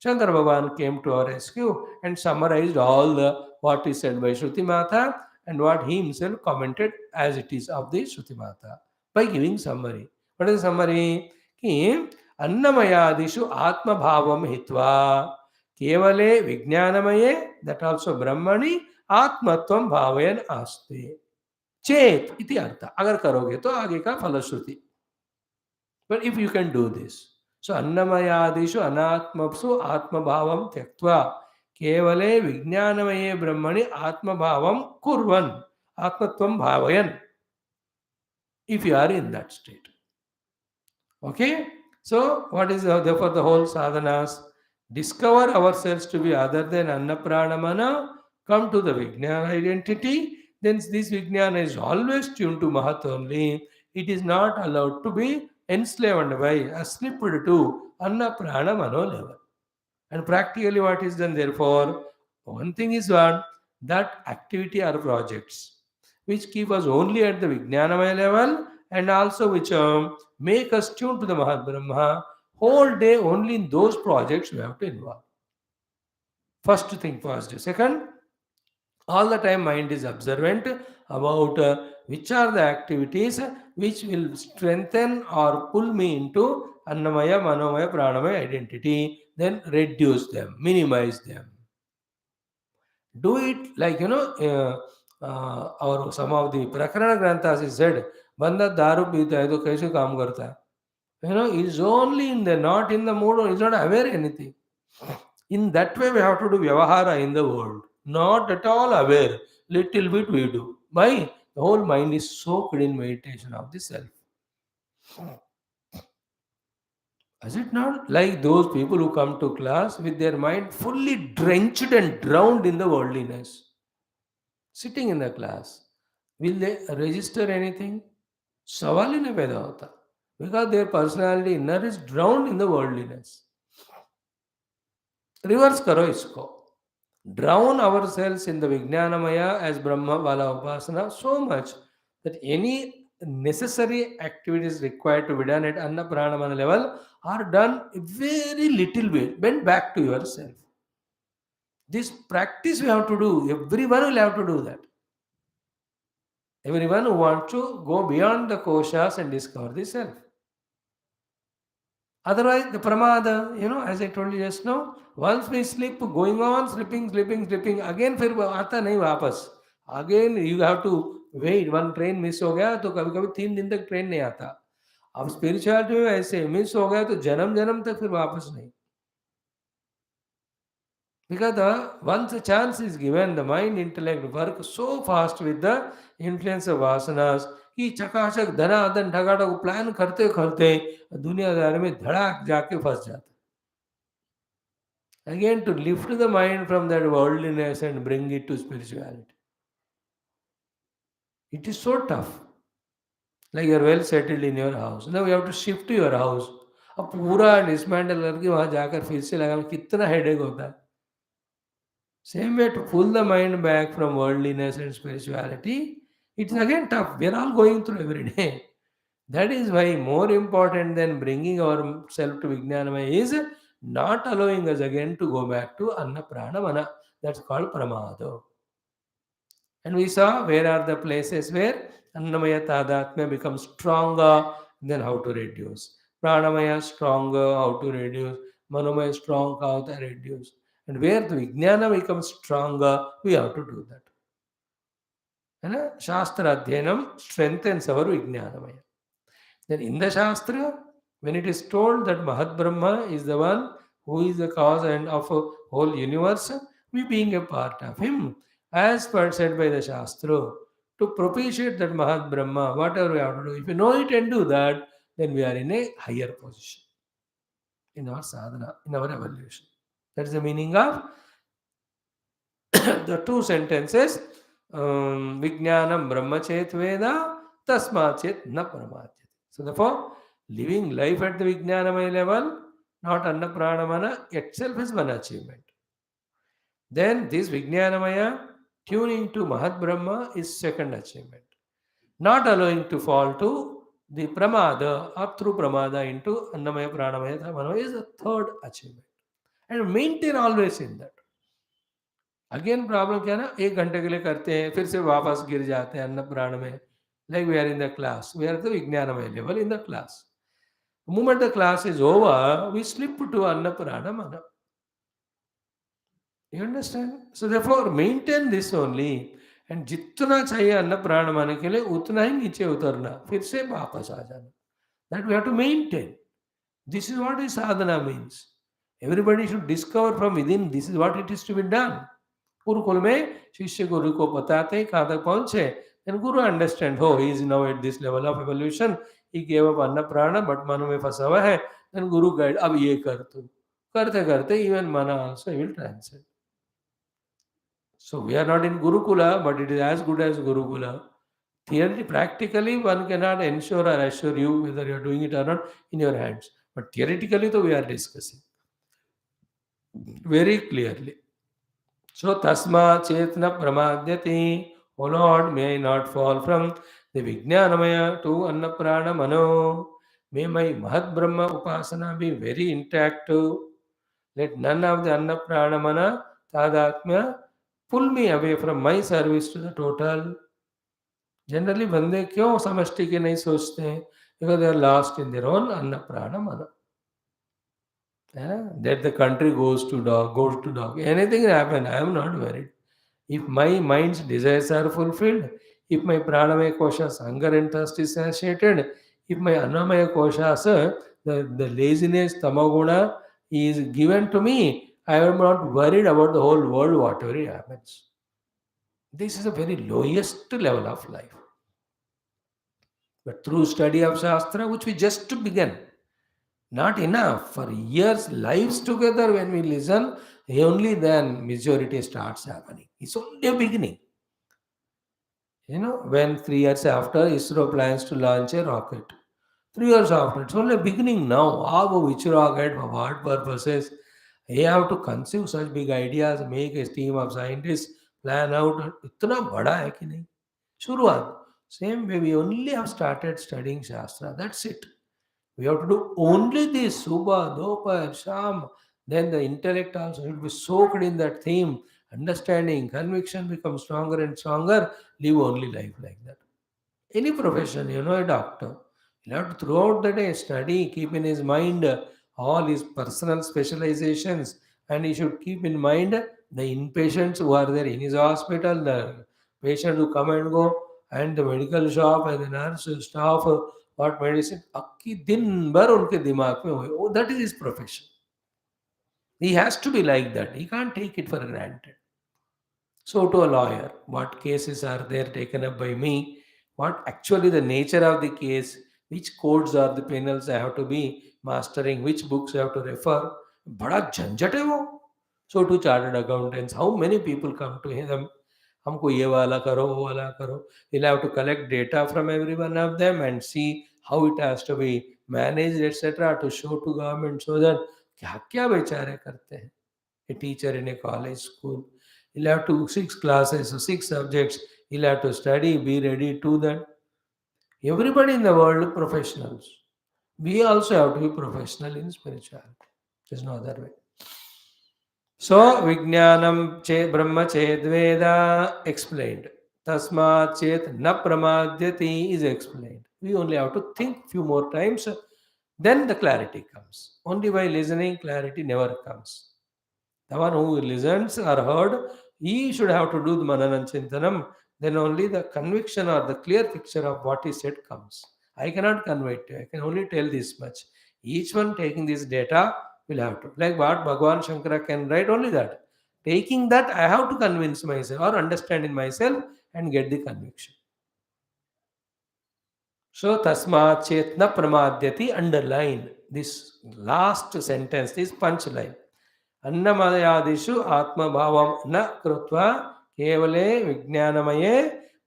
Shankara Bhagavan came to our rescue and summarized all the what is said by Shruti Mata and what he himself commented as it is of the Shruti Mata by giving summary. What is the summary? कि अन्नमयादिषु आत्मभावं हित्वा केवले विज्ञानमये that also ब्रह्मणि आत्मत्वं भावयन् आस्ते चेत इति अर्थ अगर करोगे तो आगे का फलश्रुति. But if you can do this, so अन्नमयादिषु अनात्मसु आत्मभावं त्यक्त्वा केवले विज्ञानमये ब्रह्मणि आत्मभावं कुर्वन् आत्मत्वं भावयन्, if you are in that state. Okay? So, what is therefore the whole sadhanas? Discover ourselves to be other than Annapranamana, come to the Vijnana identity, then this Vijnana is always tuned to Mahat only. It is not allowed to be enslaved by, slipped to Annapranamano level. And practically what is done therefore? One thing is what? That activity or projects which keep us only at the Vijnanamaya level and also which make us tune to the Mahat Brahma, whole day only in those projects we have to involve. First thing first. Second, all the time mind is observant about which are the activities which will strengthen or pull me into Annamaya, Manomaya, Pranamaya identity, then reduce them, minimize them. Do it like, or some of the Prakarana Granthas is said, Banda daru pita hai to kaise kaam karta hai? Is only in the, not in the mood, or is not aware anything. In that way, we have to do vyavahara in the world. Not at all aware. Little bit we do. Why? The whole mind is soaked in meditation of the self. Is it not like those people who come to class with their mind fully drenched and drowned in the worldliness? Sitting in the class, will they register anything? सवाल ही नहीं पैदा होता, because their personality inner is drowned in the worldliness. Reverse करो इसको. Drown ourselves in the Vijnanamaya as Brahma Vala Upasana so much that any necessary activities required to be done at Anna Pranamana level are done very little bit. Bend back to yourself. This practice we have to do. Everyone will have to do that. Everyone who wants to go beyond the koshas and discover the self. Otherwise, the pramada, as I told you just now, once we slip, going on, slipping, again फिर आता नहीं वापस. Again you have to wait. One train miss हो गया तो कभी कभी 3 दिन तक ट्रेन नहीं आता. अब स्पिरिचुअलिटी में ऐसे मिस हो गया तो जन्म तक फिर वापस नहीं. Because once a chance is given, the mind intellect work so fast with the influence of vasanas कि चकाचक धनाधन ढगाढ़ प्लान करते करते दुनियादारी में धड़ाक जाके फंस जाते. Again to lift the mind from that worldliness and bring it to spirituality. It is so tough. Like you are well settled in your house. Now you have to shift to your house. अब पूरा dismantle करके वहां जाकर फिर से लगा कितना headache होता है. Same way to pull the mind back from worldliness and spirituality, it's again tough. We are all going through every day. That is why more important than bringing ourselves to Vijnanamaya is not allowing us again to go back to Anna Prana Mana. That's called Pramado. And we saw where are the places where Annamaya Tadatmya becomes stronger, then how to reduce. Pranamaya stronger, how to reduce. Manomaya strong, how to reduce. And where the Vijnana becomes stronger, we have to do that. And Shastra Adhyanam strengthens our Vijnanamaya. Then in the Shastra, when it is told that Mahat Brahma is the one who is the cause and of a whole universe, we being a part of him, as per said by the Shastra, to propitiate that Mahat Brahma, whatever we have to do. If we know it and do that, then we are in a higher position in our sadhana, in our evolution. That is the meaning of the two sentences. Vijnanam Brahma Chet Veda, Tasmat Chet Na Paramadyate. So therefore, living life at the Vijnanamaya level, not Anna Pranamana, itself is one achievement. Then this Vijnanamaya tuning to Mahat Brahma is second achievement. Not allowing to fall to the Pramada or through Pramada into Annamaya, Pranamaya, Manamaya is the third achievement. And maintain always in that. Again problem क्या है ना, 1 घंटे के लिए करते हैं फिर से वापस गिर जाते हैं अन्न प्राण में. Like we are in the class, we are the विज्ञानमय level in the class. Moment the class is over we slip to अन्न प्राण मन. You understand? So therefore maintain this only. And जितना चाहिए अन्न प्राण मन के लिए उतना ही नीचे उतरना, फिर से वापस आ जाना. That we have to maintain. This is what is sadhana means. Everybody should discover from within this is what it is to be done. Gurukul में शिष्य गुरु को बताते कहाँ तक पहुंचे. Then Guru understand, oh, he is now at this level of evolution. He gave up Anna Prana, but Manu में फंसा हुआ है. Then Guru guide, अब ये कर तू. करते करते even Mana also he will transcend. So we are not in Gurukula, but it is as good as Gurukula. Theoretically, practically, one cannot ensure or assure you whether you are doing it or not in your hands. But theoretically, though, we are discussing very clearly. So, tasma chetna pramadyati. O Lord, may I not fall from the Vijnanamaya to Annaprana Mano. May my Mahat Brahma Upasana be very intact. Let none of the Annaprana Mana Tadatmya pull me away from my service to the total. Generally बंदे क्यों समष्टि के नहीं सोचते हैं? Because they are lost in their own अन्न प्राण मन. That the country goes to dog. Anything can happen. I am not worried. If my mind's desires are fulfilled, if my pranamaya koshas hunger and thirst is satiated, if my annamaya koshas the laziness tamaguna is given to me, I am not worried about the whole world whatever it happens. This is a very lowest level of life. But through study of Shastra, which we just began, not enough. For years, lives together, when we listen, only then majority starts happening. It's only a beginning. When 3 years after, ISRO plans to launch a rocket. 3 years after, it's only a beginning now. How, which rocket, for what purposes? You have to conceive such big ideas, make a team of scientists, plan out. इतना बड़ा है कि नहीं? शुरुआत. Same way, we only have started studying Shastra. That's it. We have to do only this, Subha, Dopar, Sham. Then the intellect also will be soaked in that theme. Understanding, conviction becomes stronger and stronger. Live only life like that. Any profession, a doctor, he'll have to throughout the day study, keep in his mind all his personal specializations, and he should keep in mind the inpatients who are there in his hospital, the patients who come and go, and the medical shop and the nurse staff, what medicine, अक्की दिन भर उनके दिमाग में हुए. That is his profession. He has to be like that. He can't take it for granted. So to a lawyer, what cases are there taken up by me? What actually the nature of the case? Which codes are the penals I have to be mastering? Which books I have to refer? बड़ा झंझट है वो. So to chartered accountants, how many people come to him? हमको ये वाला करो, वो वाला करो. He'll have to collect data from every one of them and see how it has to be managed, etc. to show to government so that क्या क्या बेचारे करते हैं. A teacher in a college school, he'll have to 6 classes, so 6 subjects. He'll have to study, be ready to that. Everybody in the world professionals. We also have to be professional in spirituality. There's no other way. So, Vijnanam Chet Brahma Chet Veda explained. Tasmat Chet Na Pramadyati is explained. We only have to think few more times, then the clarity comes. Only by listening, clarity never comes. The one who listens or heard, he should have to do the Manana Chintanam. Then only the conviction or the clear picture of what is said comes. I cannot convey it. I can only tell this much. Each one taking this data will have to. Like what Bhagavan Shankara can write, only that. taking that, I have to convince myself or understand in myself and get the conviction. So tasmat chetna pramadyati, underline this last sentence, this punchline. Annamayadishu atmabhavam na krutva kevale vijnanamaye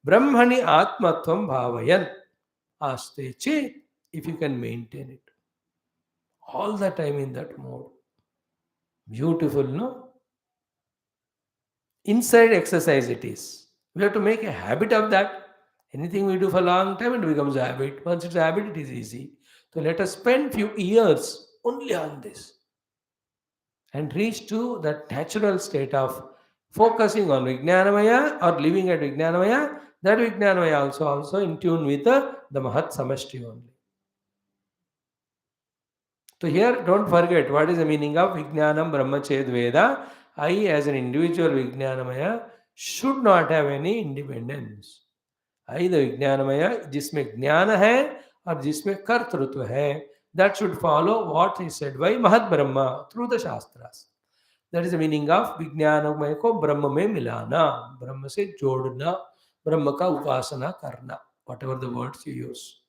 brahmani atmatvam bhavayan. Aste chet, if you can maintain it. All the time in that mode. Beautiful, no? Inside exercise it is. We have to make a habit of that. Anything we do for a long time, it becomes a habit. Once it's a habit, it is easy. So let us spend few years only on this and reach to that natural state of focusing on Vijnanamaya or living at Vijnanamaya. That Vijnanamaya also in tune with the Mahat Samashti only. So here, don't forget what is the meaning of Vijnanam Brahmached Veda. I, as an individual Vijnanamaya, should not have any independence. I, the Vijnanamaya, जिसमें ज्ञान है और जिसमें कर्तृत्व है, that should follow what is said by Mahat Brahma through the Shastras. That is the meaning of Vijnanamaya को ब्रह्म में मिलाना, ब्रह्म से जोड़ना, ब्रह्म का उपासना करना, whatever the words you use.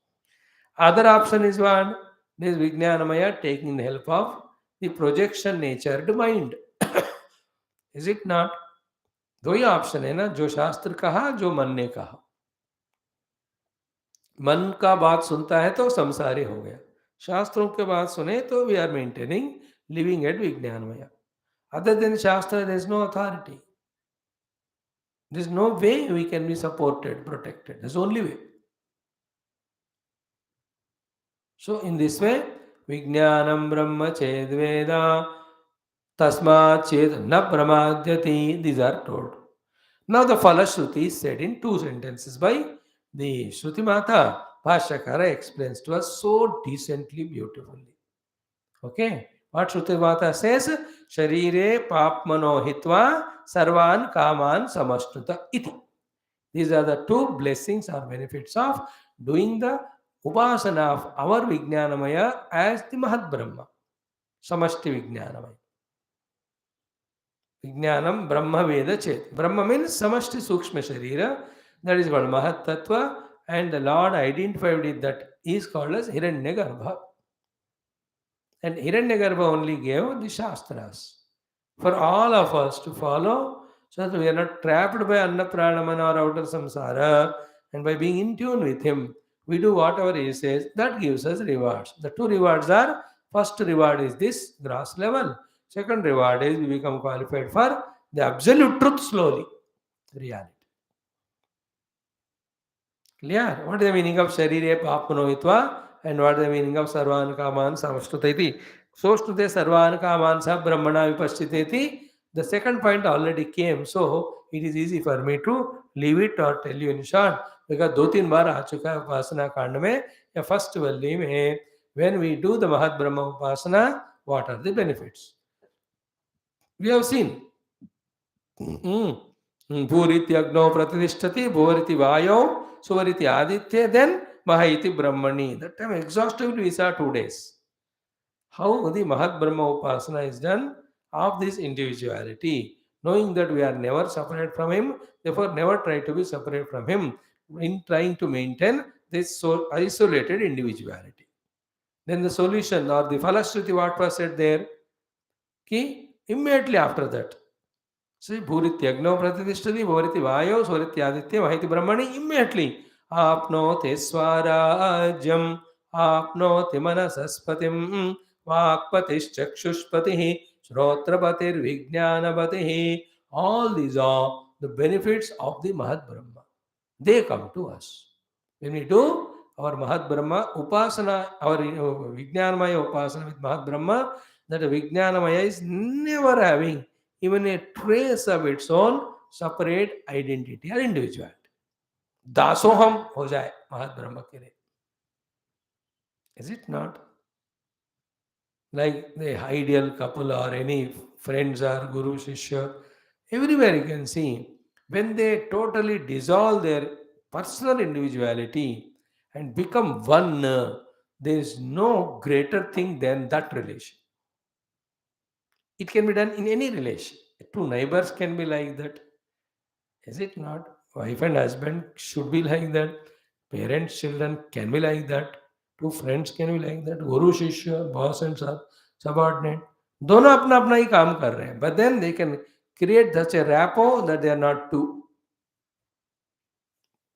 Other option is one. This Vijnanamaya taking the help of the projection natured mind. Is it not? दो ही option है ना, जो शास्त्र कहा, जो मन ने कहा. मन का बात सुनता है तो संसारी हो गया, शास्त्रों के बात सुने तो we are maintaining living at विज्ञानमय. Other than shastra there is no authority, there is no way we can be supported, protected. This only way. So in this way, Vijnanam Brahma Chedveda Tasmat Ched Na Brahmadyati, these are told. Now the Phala Shruti is said in two sentences by the Shruti Mata. Bhashyakara explains to us so decently, beautifully. Okay, what Shruti Mata says? Sharire papmano hitva sarvan kaman samashnuta iti. These are the two blessings or benefits of doing the upasana of our Vijnanamaya as the Mahat Brahma, Samashti Vijnanamaya. Vijnanam Brahma Veda Chet. Brahma means Samashti Sukshma Sharira, that is called Mahat Tattva, and the Lord identified with that is called as Hiranyagarbha. And Hiranyagarbha only gave the Shastras for all of us to follow, so that we are not trapped by Annapranamana or outer samsara, and by being in tune with Him, we do whatever He says, that gives us rewards. The two rewards are, first reward is this gross level, second reward is we become qualified for the absolute truth slowly, reality. Clear? What is the meaning of Sharire Papanoitva and what is the meaning of Sarvan Kaman Samastutati? Soshtute Sarvan Kaman Sa Brahmana Vipashchiteti. The second point already came, so it is easy for me to leave it or tell you in short, because दो तीन बार आ चुका है उपासना कांड में या first वल्ली में. When we do the Mahat Brahma Upasana, what are the benefits? We have seen. Bhurityagno Pratidishtati, Bhuriti Vayo, Suvariti Aditya, then Mahayiti Brahmani. That time exhaustively we saw 2 days. How the Mahat Brahma Upasana is done of this individuality, knowing that we are never separate from Him, therefore never try to be separate from Him in trying to maintain this so isolated individuality. Then the solution or the Falashruti what was said there, ki immediately after that, see, Bhurityagno Pratidishtati, Bhuriti Vayo, Surityaditya, Mahiti Brahmani, immediately. Apnote Swarajam, Apnote Manasaspatim, Vakpatis Chakshushpatihi, Shrotrapatir Vijnanapatihi. All these are the benefits of the Mahat Brahma. They come to us. When we do our Mahat Brahma Upasana, our Vijnanamaya Upasana with Mahat Brahma, that Vijnanamaya is never having even a trace of its own separate identity or individuality. दासोहम हो जाए महात ब्रह्म के लिए. Is it not? Like the ideal couple or any friends or guru shishya, everywhere you can see, when they totally dissolve their personal individuality and become one, there is no greater thing than that relation. It can be done in any relation. Two neighbors can be like that. Is it not? Wife and husband should be like that. Parents, children can be like that. Two friends can be like that. Guru, Shishya, boss and subordinate. दोनों अपना अपना ही काम कर रहे हैं. But then they can create such a rapport that they are not two.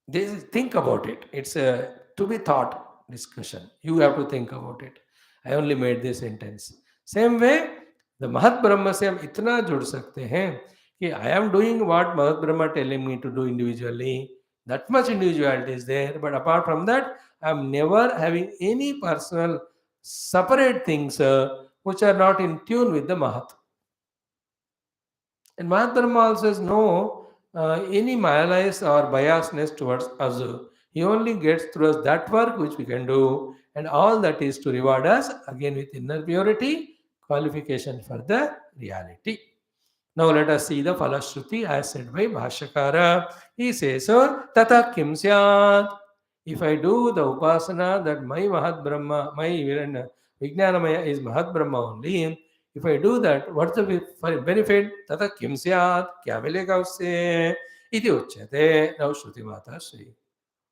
They think about it. It's a to be thought discussion. You have to think about it. I only made this sentence. Same way, the Mahat Brahma से हम इतना जुड़ सकते हैं कि I am doing what Mahat Brahma telling me to do individually. That much individuality is there. But apart from that, I am never having any personal separate things which are not in tune with the Mahat. And Mahatma also has no any malice or biasness towards us. He only gets through us that work which we can do, and all that is to reward us again with inner purity, qualification for the reality. Now let us see the Falashruti as said by Bhashyakara. He says, so, Tata Kim Syat. If I do the Upasana that my Mahat Brahma, my Vijnanamaya is Mahat Brahma only, if I do that, what's the benefit? Tata Kim Syat. Kya milega usse? Iti uchyate. Now Shruti Mata Sri.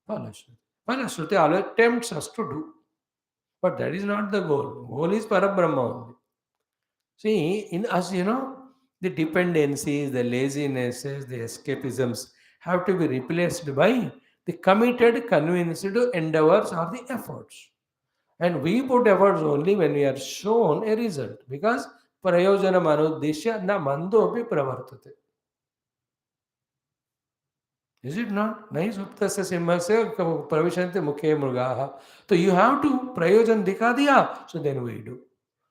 Falashruti. Falashruti always tempts us to do. But that is not the goal. Goal is Parabrahma only. See, in us, the dependencies, the lazinesses, the escapisms have to be replaced by the committed, convinced endeavors or the efforts. And we put efforts only when we are shown a result. Because prayojana manudeshya na mando api pravartate. Is it not? Nahi suptasya simhasya pravishante mukhe mrugaha. So you have to prayojan dikha diya. So then we do.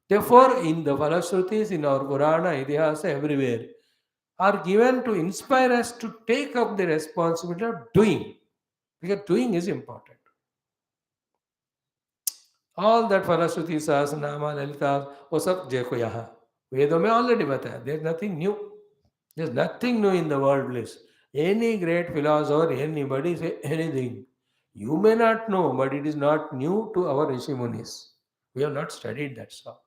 Therefore, in the Falashrutis, in our Purana, Idihasa, everywhere, are given to inspire us to take up the responsibility of doing. Because doing is important. All that Falashruti, Sahasranama, Lalita, वो सब देखो यहाँ वेदों में already बताया. There's nothing new. There's nothing new in the world, please. Any great philosopher, anybody say anything. You may not know, but it is not new to our Rishi Munis. We have not studied that stuff.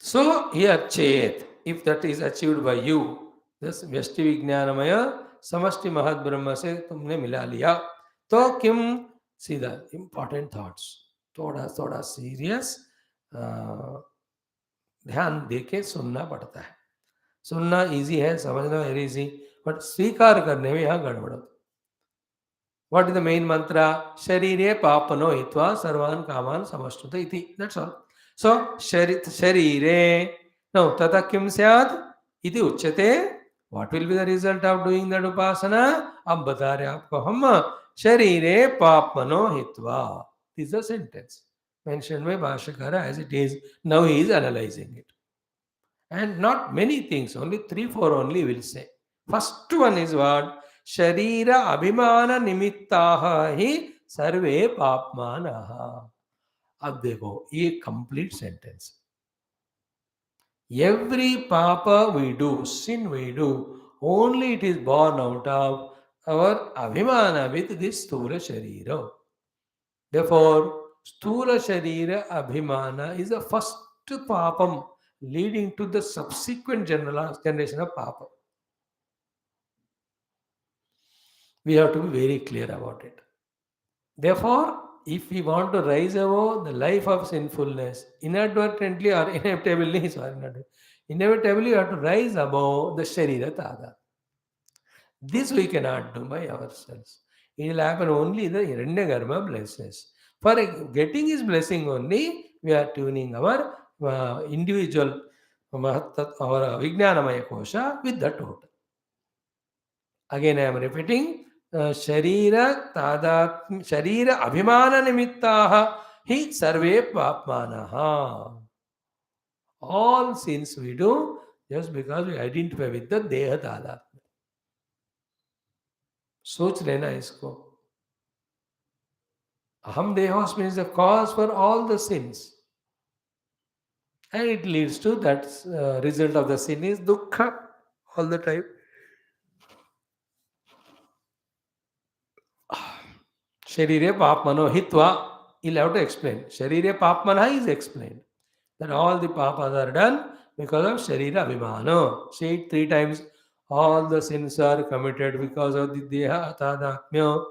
So here Chet, if that is achieved by you, this Vyashti Vignanamaya, Samashti Mahat Brahma से तुमने मिला लिया, तो किम सीधा important thoughts, थोड़ा serious ध्यान देके सुनना पड़ता है. सुनना easy है, समझना very easy, but स्वीकार करने में यहाँ गड़बड़ होती. What is the main mantra? Sharire papano hitva sarvan kaman samashtuta iti. That's all. So, sharire. Now, tata kim syad? Iti uchyate. What will be the result of doing that upasana? अब बता रहे आपको हम शरीरे पापमनो हित्वा. This is a sentence mentioned by Bhashyakara as it is. Now he is analyzing it. And not many things, only 3-4 only will say. First one is what? Sharira abhimana nimittaha hi sarve papmanaha. अब देखो ये complete sentence. Every papa we do, sin we do, only it is born out of our abhimana with this sthula sharira. Therefore, sthula sharira abhimana is the first papam leading to the subsequent generation of papa. We have to be very clear about it. Therefore, if we want to rise above the life of sinfulness, inadvertently or inevitably, inevitably you have to rise above the Sharira Tada. This we cannot do by ourselves. It will happen only in the Hiranyagarbha blesses. For getting his blessing only, we are tuning our individual our Vignanamaya Kosha with the total. Again, I am repeating. Sharira abhimana nimittaha hi sarve papmanaha. All sins we do just because we identify with the deha tadatma. सोच लेना इसको. Aham dehosmi is the cause for all the sins. And it leads to that result of the sin is dukkha all the time. Sharire papmano hitva. He'll have to explain. Sharire papmana is explained. That all the papas are done because of Sharira Abhimana. Say it 3 times. All the sins are committed because of the Deha Tadakmya.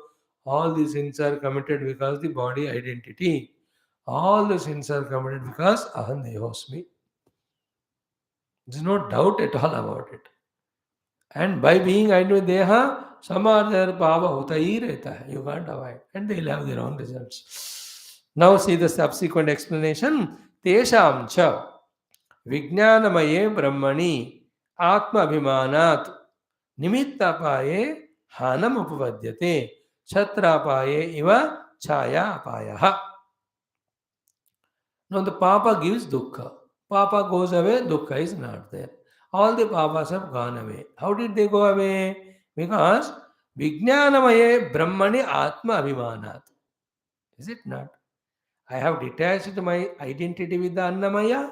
All the sins are committed because of the body identity. All the sins are committed because Aham Dehosmi. There's no doubt at all about it. And by being idle Deha, some or their Baba hota hi rehta hai. You can't avoid. And they'll have their own results. Now see the subsequent explanation. Tesham cha Vignanamaye Brahmani Atma Abhimanat Nimittapaye Hanam Upapadyate Chatrapaye Iva Chaya Apayaha. Now the Papa gives dukkha. Papa goes away, dukkha is not there. All the Papas have gone away. How did they go away? Because Vignanamaye Brahmani Atma Abhimanat. Is it not? I have detached my identity with the Annamaya.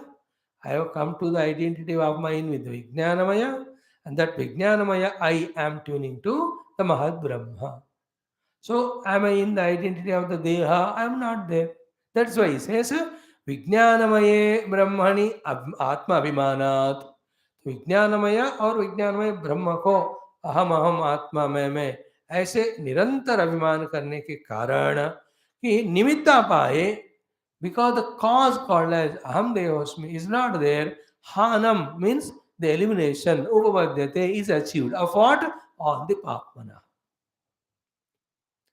I have come to the identity of mine with Vijnanamaya, and that Vijnanamaya I am tuning to the Mahad Brahma. So, am I in the identity of the Deha? I am not there. That's why he says, Vijnanamaye Brahmani Atma Abhimanat. विज्ञानमय और विज्ञानमय ब्रह्म को अहम अहम आत्मा में ऐसे निरंतर अभिमान करने के कारण कि निमित्ता पाए because the cause called as aham devasmi is not there. Hanam means the elimination upapadyate is achieved of what? On the papmana.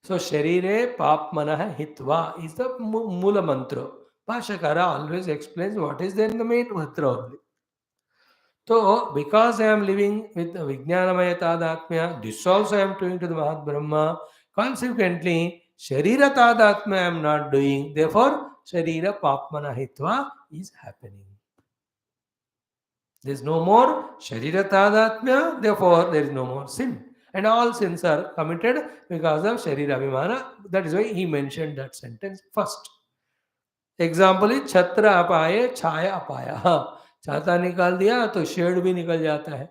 So sharire papmana hitva is the mula mantra. Bhashyakara always explains what is there in the main mantra only. So, because I am living with the Vijnanamaya Tadatmya, this also I am doing to the Mahat Brahma. Consequently, Sharira Tadatmya I am not doing. Therefore, Sharira Papmana Hitva is happening. There is no more Sharira Tadatmya, therefore there is no more sin. And all sins are committed because of Sharira Abhimana. That is why he mentioned that sentence first. Example ही छत्र अपाये छाया अपाया. हाँ, छाता निकाल दिया तो shade भी निकल जाता है.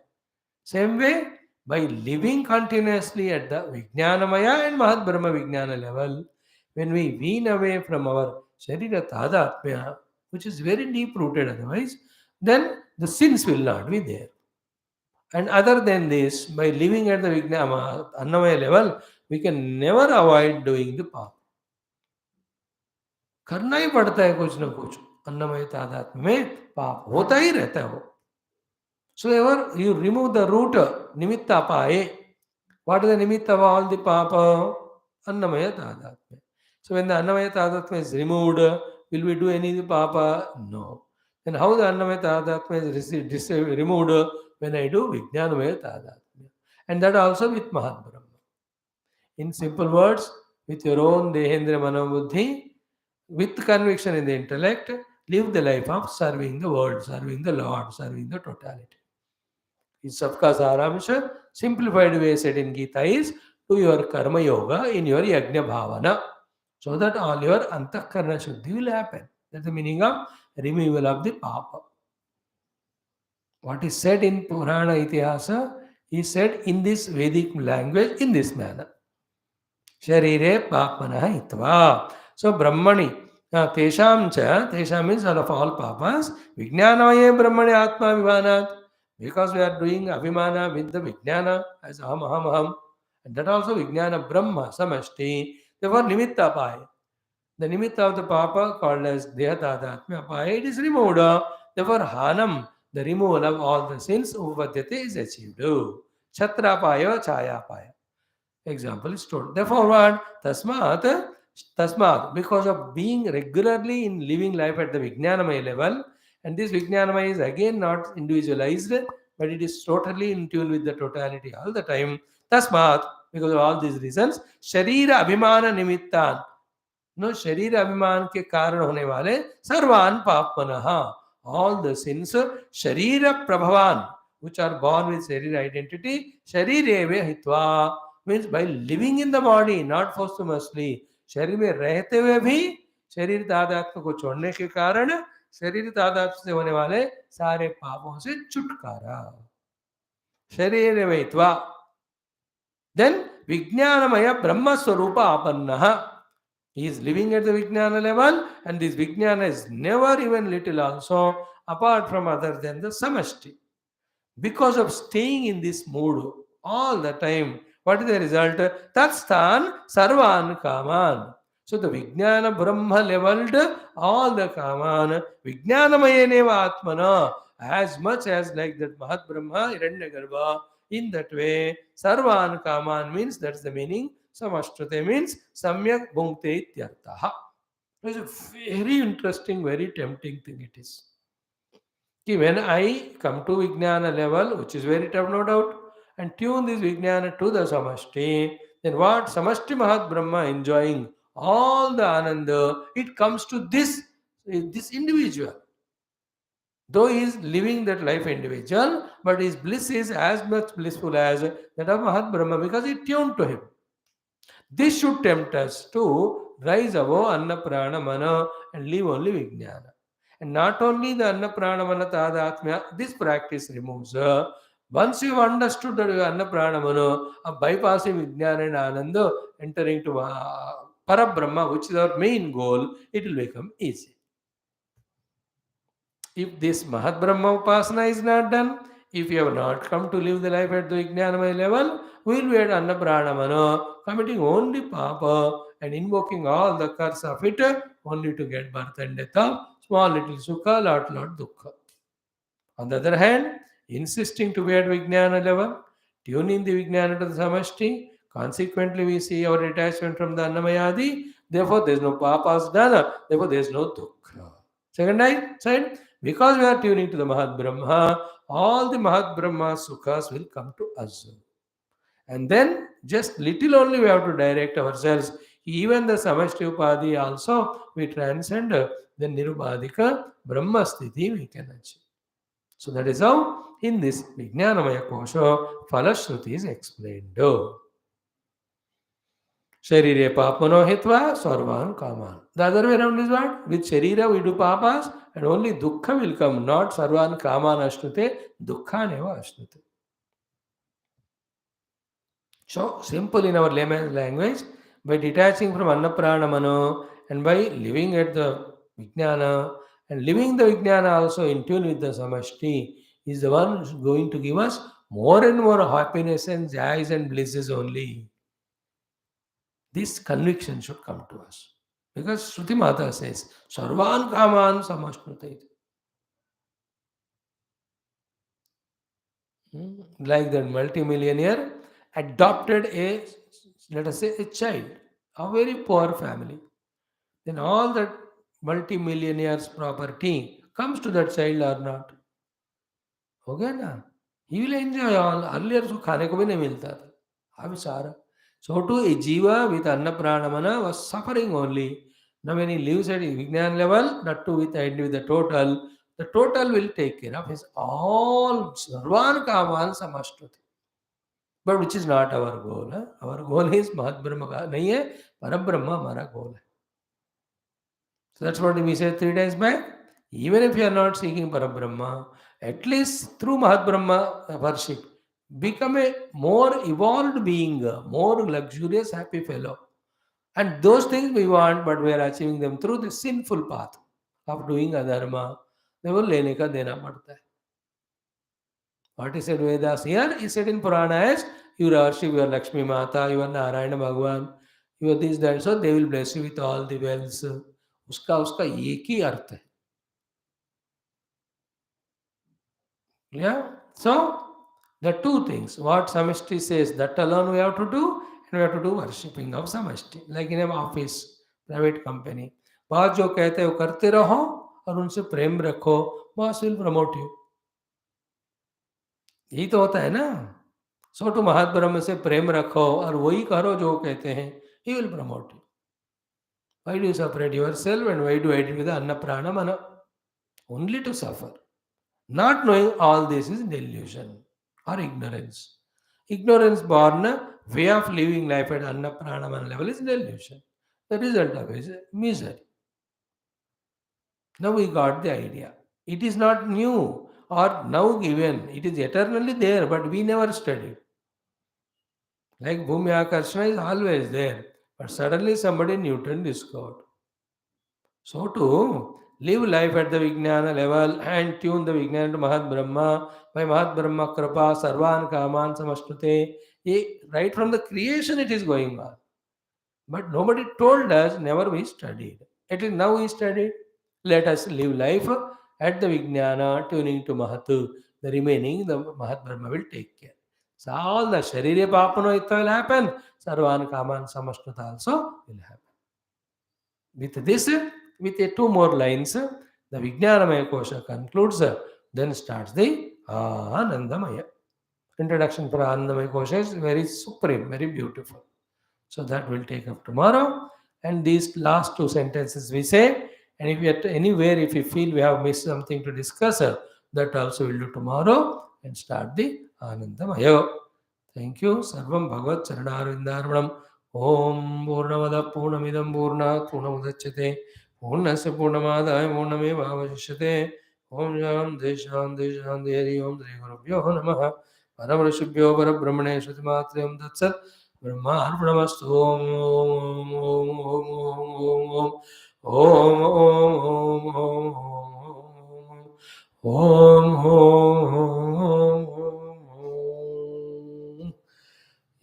Same way by living continuously at the Vijnanamaya and Mahat Brahma Vijnana level, when we wean away from our Sharira Tadatmya, which is very deep rooted otherwise, then the sins will not be there. And other than this, by living at the Vijnana Annamaya level, we can never avoid doing the path. करना ही पड़ता है कुछ ना कुछ. अन्नमय तादात्म्य में पाप होता ही रहता है वो. So ever you remove the root nimitta paye. What is the nimitta of all the papa? Annamaya tadatmya. So when the annamaya tadatmya is removed, will we do any papa? No. Then how the annamaya tadatmya is removed? When I do vijnanamaya tadatmya. And that also with Mahat Brahma. In simple words, with your own dehendra manobuddhi, with conviction in the intellect, live the life of serving the world, serving the Lord, serving the totality. Is Sabka Saramsha, simplified way said in Gita is, do your karma yoga in your yajna bhavana, so that all your antakarna shuddhi will happen. That's the meaning of removal of the papa. What is said in Purana Itihasa is said in this Vedic language in this manner. Sharire papmana hitva. So Brahmani, tesham cha, tesham means out of all papas, Vijnanamaye Brahmani Atma Vivanat. Because we are doing Abhimana with the Vijnana as Aham Aham Aham, and that also Vijnana Brahma Samashti, therefore Nimitta Pai. The Nimitta of the Papa called as Dehatadhatmya Pai, it is removed. Therefore Hanam, the removal of all the sins, Upapadyate is achieved. Chatra Paya Chaya Paya. Example is told. Therefore what? Tasmat, because of being regularly in living life at the Vijnanamaya level, and this Vijnanamaya is again not individualized, but it is totally in tune with the totality all the time. Tasmat, because of all these reasons, Sharira Abhimana Nimittan, no Sharira Abhiman के कारण होने वाले सर्वान पापमनः, all the sins, Sharira Prabhavan, which are born with Sharira identity, Sharireve Hitva, means by living in the body, not posthumously. शरीर में रहते हुए भी शरीर तादात्म्य को छोड़ने के कारण शरीर तादात्म्य से होने वाले सारे पापों से छुटकारा. शरीर वेत्वा, then विज्ञानमय ब्रह्म स्वरूप आपन्नः. He is living at the Vijnana level, and this Vijnana is never even little also apart from other than the Samashti. Because of staying in this mood all the time, what is the result? Tatstan Sarvan Kaman. So the Vijnana Brahma leveled all the Kaman, Vijnanamayane Atmana, as much as like that Mahat Brahma, Hiranyagarbha, in that way, Sarvan Kaman means that's the meaning. Samashrute means Samyak Bhunkte Ityartaha. It's a very interesting, very tempting thing it is. When I come to Vijnana level, which is very tough, no doubt, and tune this Vijnana to the Samashti, then what Samashti Mahat Brahma enjoying all the Ananda, it comes to this individual. Though he is living that life individual, but his bliss is as much blissful as that of Mahat Brahma because it tuned to him. This should tempt us to rise above Anna Prana Mana and leave only Vijnana. And not only the Anna Prana Mana Tadatmya, this practice removes. Once you have understood that Anna Prana Mana, bypassing Vijnana and Ananda, entering to Parabrahma, which is our main goal, it will become easy. If this Mahat Brahma Upasana is not done, if you have not come to live the life at the Vijnanamaya level, we will be at Annapranamana, committing only Papa and invoking all the curse of it, only to get birth and death of small little Sukha, lot Dukkha. On the other hand, insisting to be at Vijnana level, tuning the Vijnana to the Samashti, consequently we see our detachment from the Annamayadi, therefore there is no Papas dana, therefore there is no Dukkha. Second side, because we are tuning to the Mahat Brahma, all the Mahat Brahma Sukhas will come to us. And then just little only we have to direct ourselves. Even the Samashti Upadi also we transcend the Nirubadika Brahma Sthiti we can achieve. So that is how in this Vijnanamaya Kosha Falashruti is explained. Sharire papano hitva sarvan kaman. The other way around is what? With Sharira we do papas and only dukkha will come, not sarvan kaman ashnute, dukkha neva ashnute. So simple in our layman's language, by detaching from Annapranamano and by living at the Vijnana and living the Vijnana also in tune with the Samashti is the one who's going to give us more and more happiness and joys and blisses only. This conviction should come to us. Because Shruti Mata says, Sarvan Kaman Samashnutate. Like that multimillionaire adopted let us say, a child, a very poor family. Then all that multimillionaire's property comes to that child or not. हो गया ना? He will enjoy all. Earlier उसको खाने को भी नहीं मिलता था. अब सारा. So to a jiva with Anna Pranamana was suffering only. Now when he lives at Vijnan level, not to with the total will take care of his all Sarvan Kaman Samashtuti. But which is not our goal. Our goal is Mahat Brahma का नहीं है, Parabrahma हमारा goal है. So that's what we said 3 days back. Even if you are not seeking Parabrahma, at least through Mahat Brahma worship, become a more evolved being, a more luxurious, happy fellow. And those things we want, but we are achieving them through the sinful path of doing adharma. They will लेने का देना पड़ता है. What is said Vedas here is said in Purana as you worship your Lakshmi Mata, your Narayana Bhagwan, your this, that, so they will bless you with all the wealth. उसका एक ही अर्थ है. Yeah. So the two things, what Samashti says, that alone we have to do, and we have to do worshipping of Samashti. Like in an office, private company. Boss जो कहते हैं वो करते रहो और उनसे प्रेम रखो, बॉस विल प्रमोट यू. यही तो होता है ना. सो टू महात ब्रह्म से प्रेम रखो और वही करो जो कहते हैं, he will promote you. Why do you separate yourself and why do you identify with the Anna Prana Mana? Only to suffer. Not knowing all this is delusion or ignorance. Ignorance born way of living life at Anna Prana Mana level is delusion. The result of it is misery. Now we got the idea. It is not new or now given. It is eternally there, but we never studied. Like Bhumi Akarshana is always there. But suddenly somebody Newton discovered. So to live life at the Vijnana level and tune the Vijnana to Mahat Brahma, by Mahat Brahma Kripa, Sarvan Kaman Samashrute, right from the creation it is going on. But nobody told us, never we studied. At least now we studied. Let us live life at the Vijnana, tuning to Mahatu. The remaining, the Mahat Brahma will take care. So all the Sharira Papano will happen, Sarvan Kaman Samashruta also will happen. With this, with two more lines, the Vijnanamaya Kosha concludes, then starts the Anandamaya. Introduction for Anandamaya Kosha is very supreme, very beautiful. So that will take up tomorrow. And these last two sentences we say, and if you are anywhere, if you feel we have missed something to discuss, that also we'll do tomorrow and start the Anandamaya. Thank you. Sarvam Bhagavad Charanarvindarvanam. Om Purnamada Purnamidam Purnat Purnamudachyate. Purnasya Purnamadaya Purnameva Avashishyate. Om Shanti Shanti Shanti Hari Om Sri Gurubhyo Namaha. Paramarashubhyo Parabrahmane Shruti Tatsat. Brahmarpणमस्तु Om Om Om Om Om Om Om Om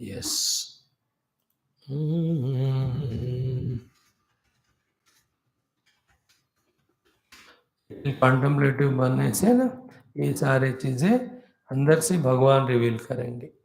yes contemplative बनने से ना ये सारे चीजें अंदर से भगवान reveal करेंगे.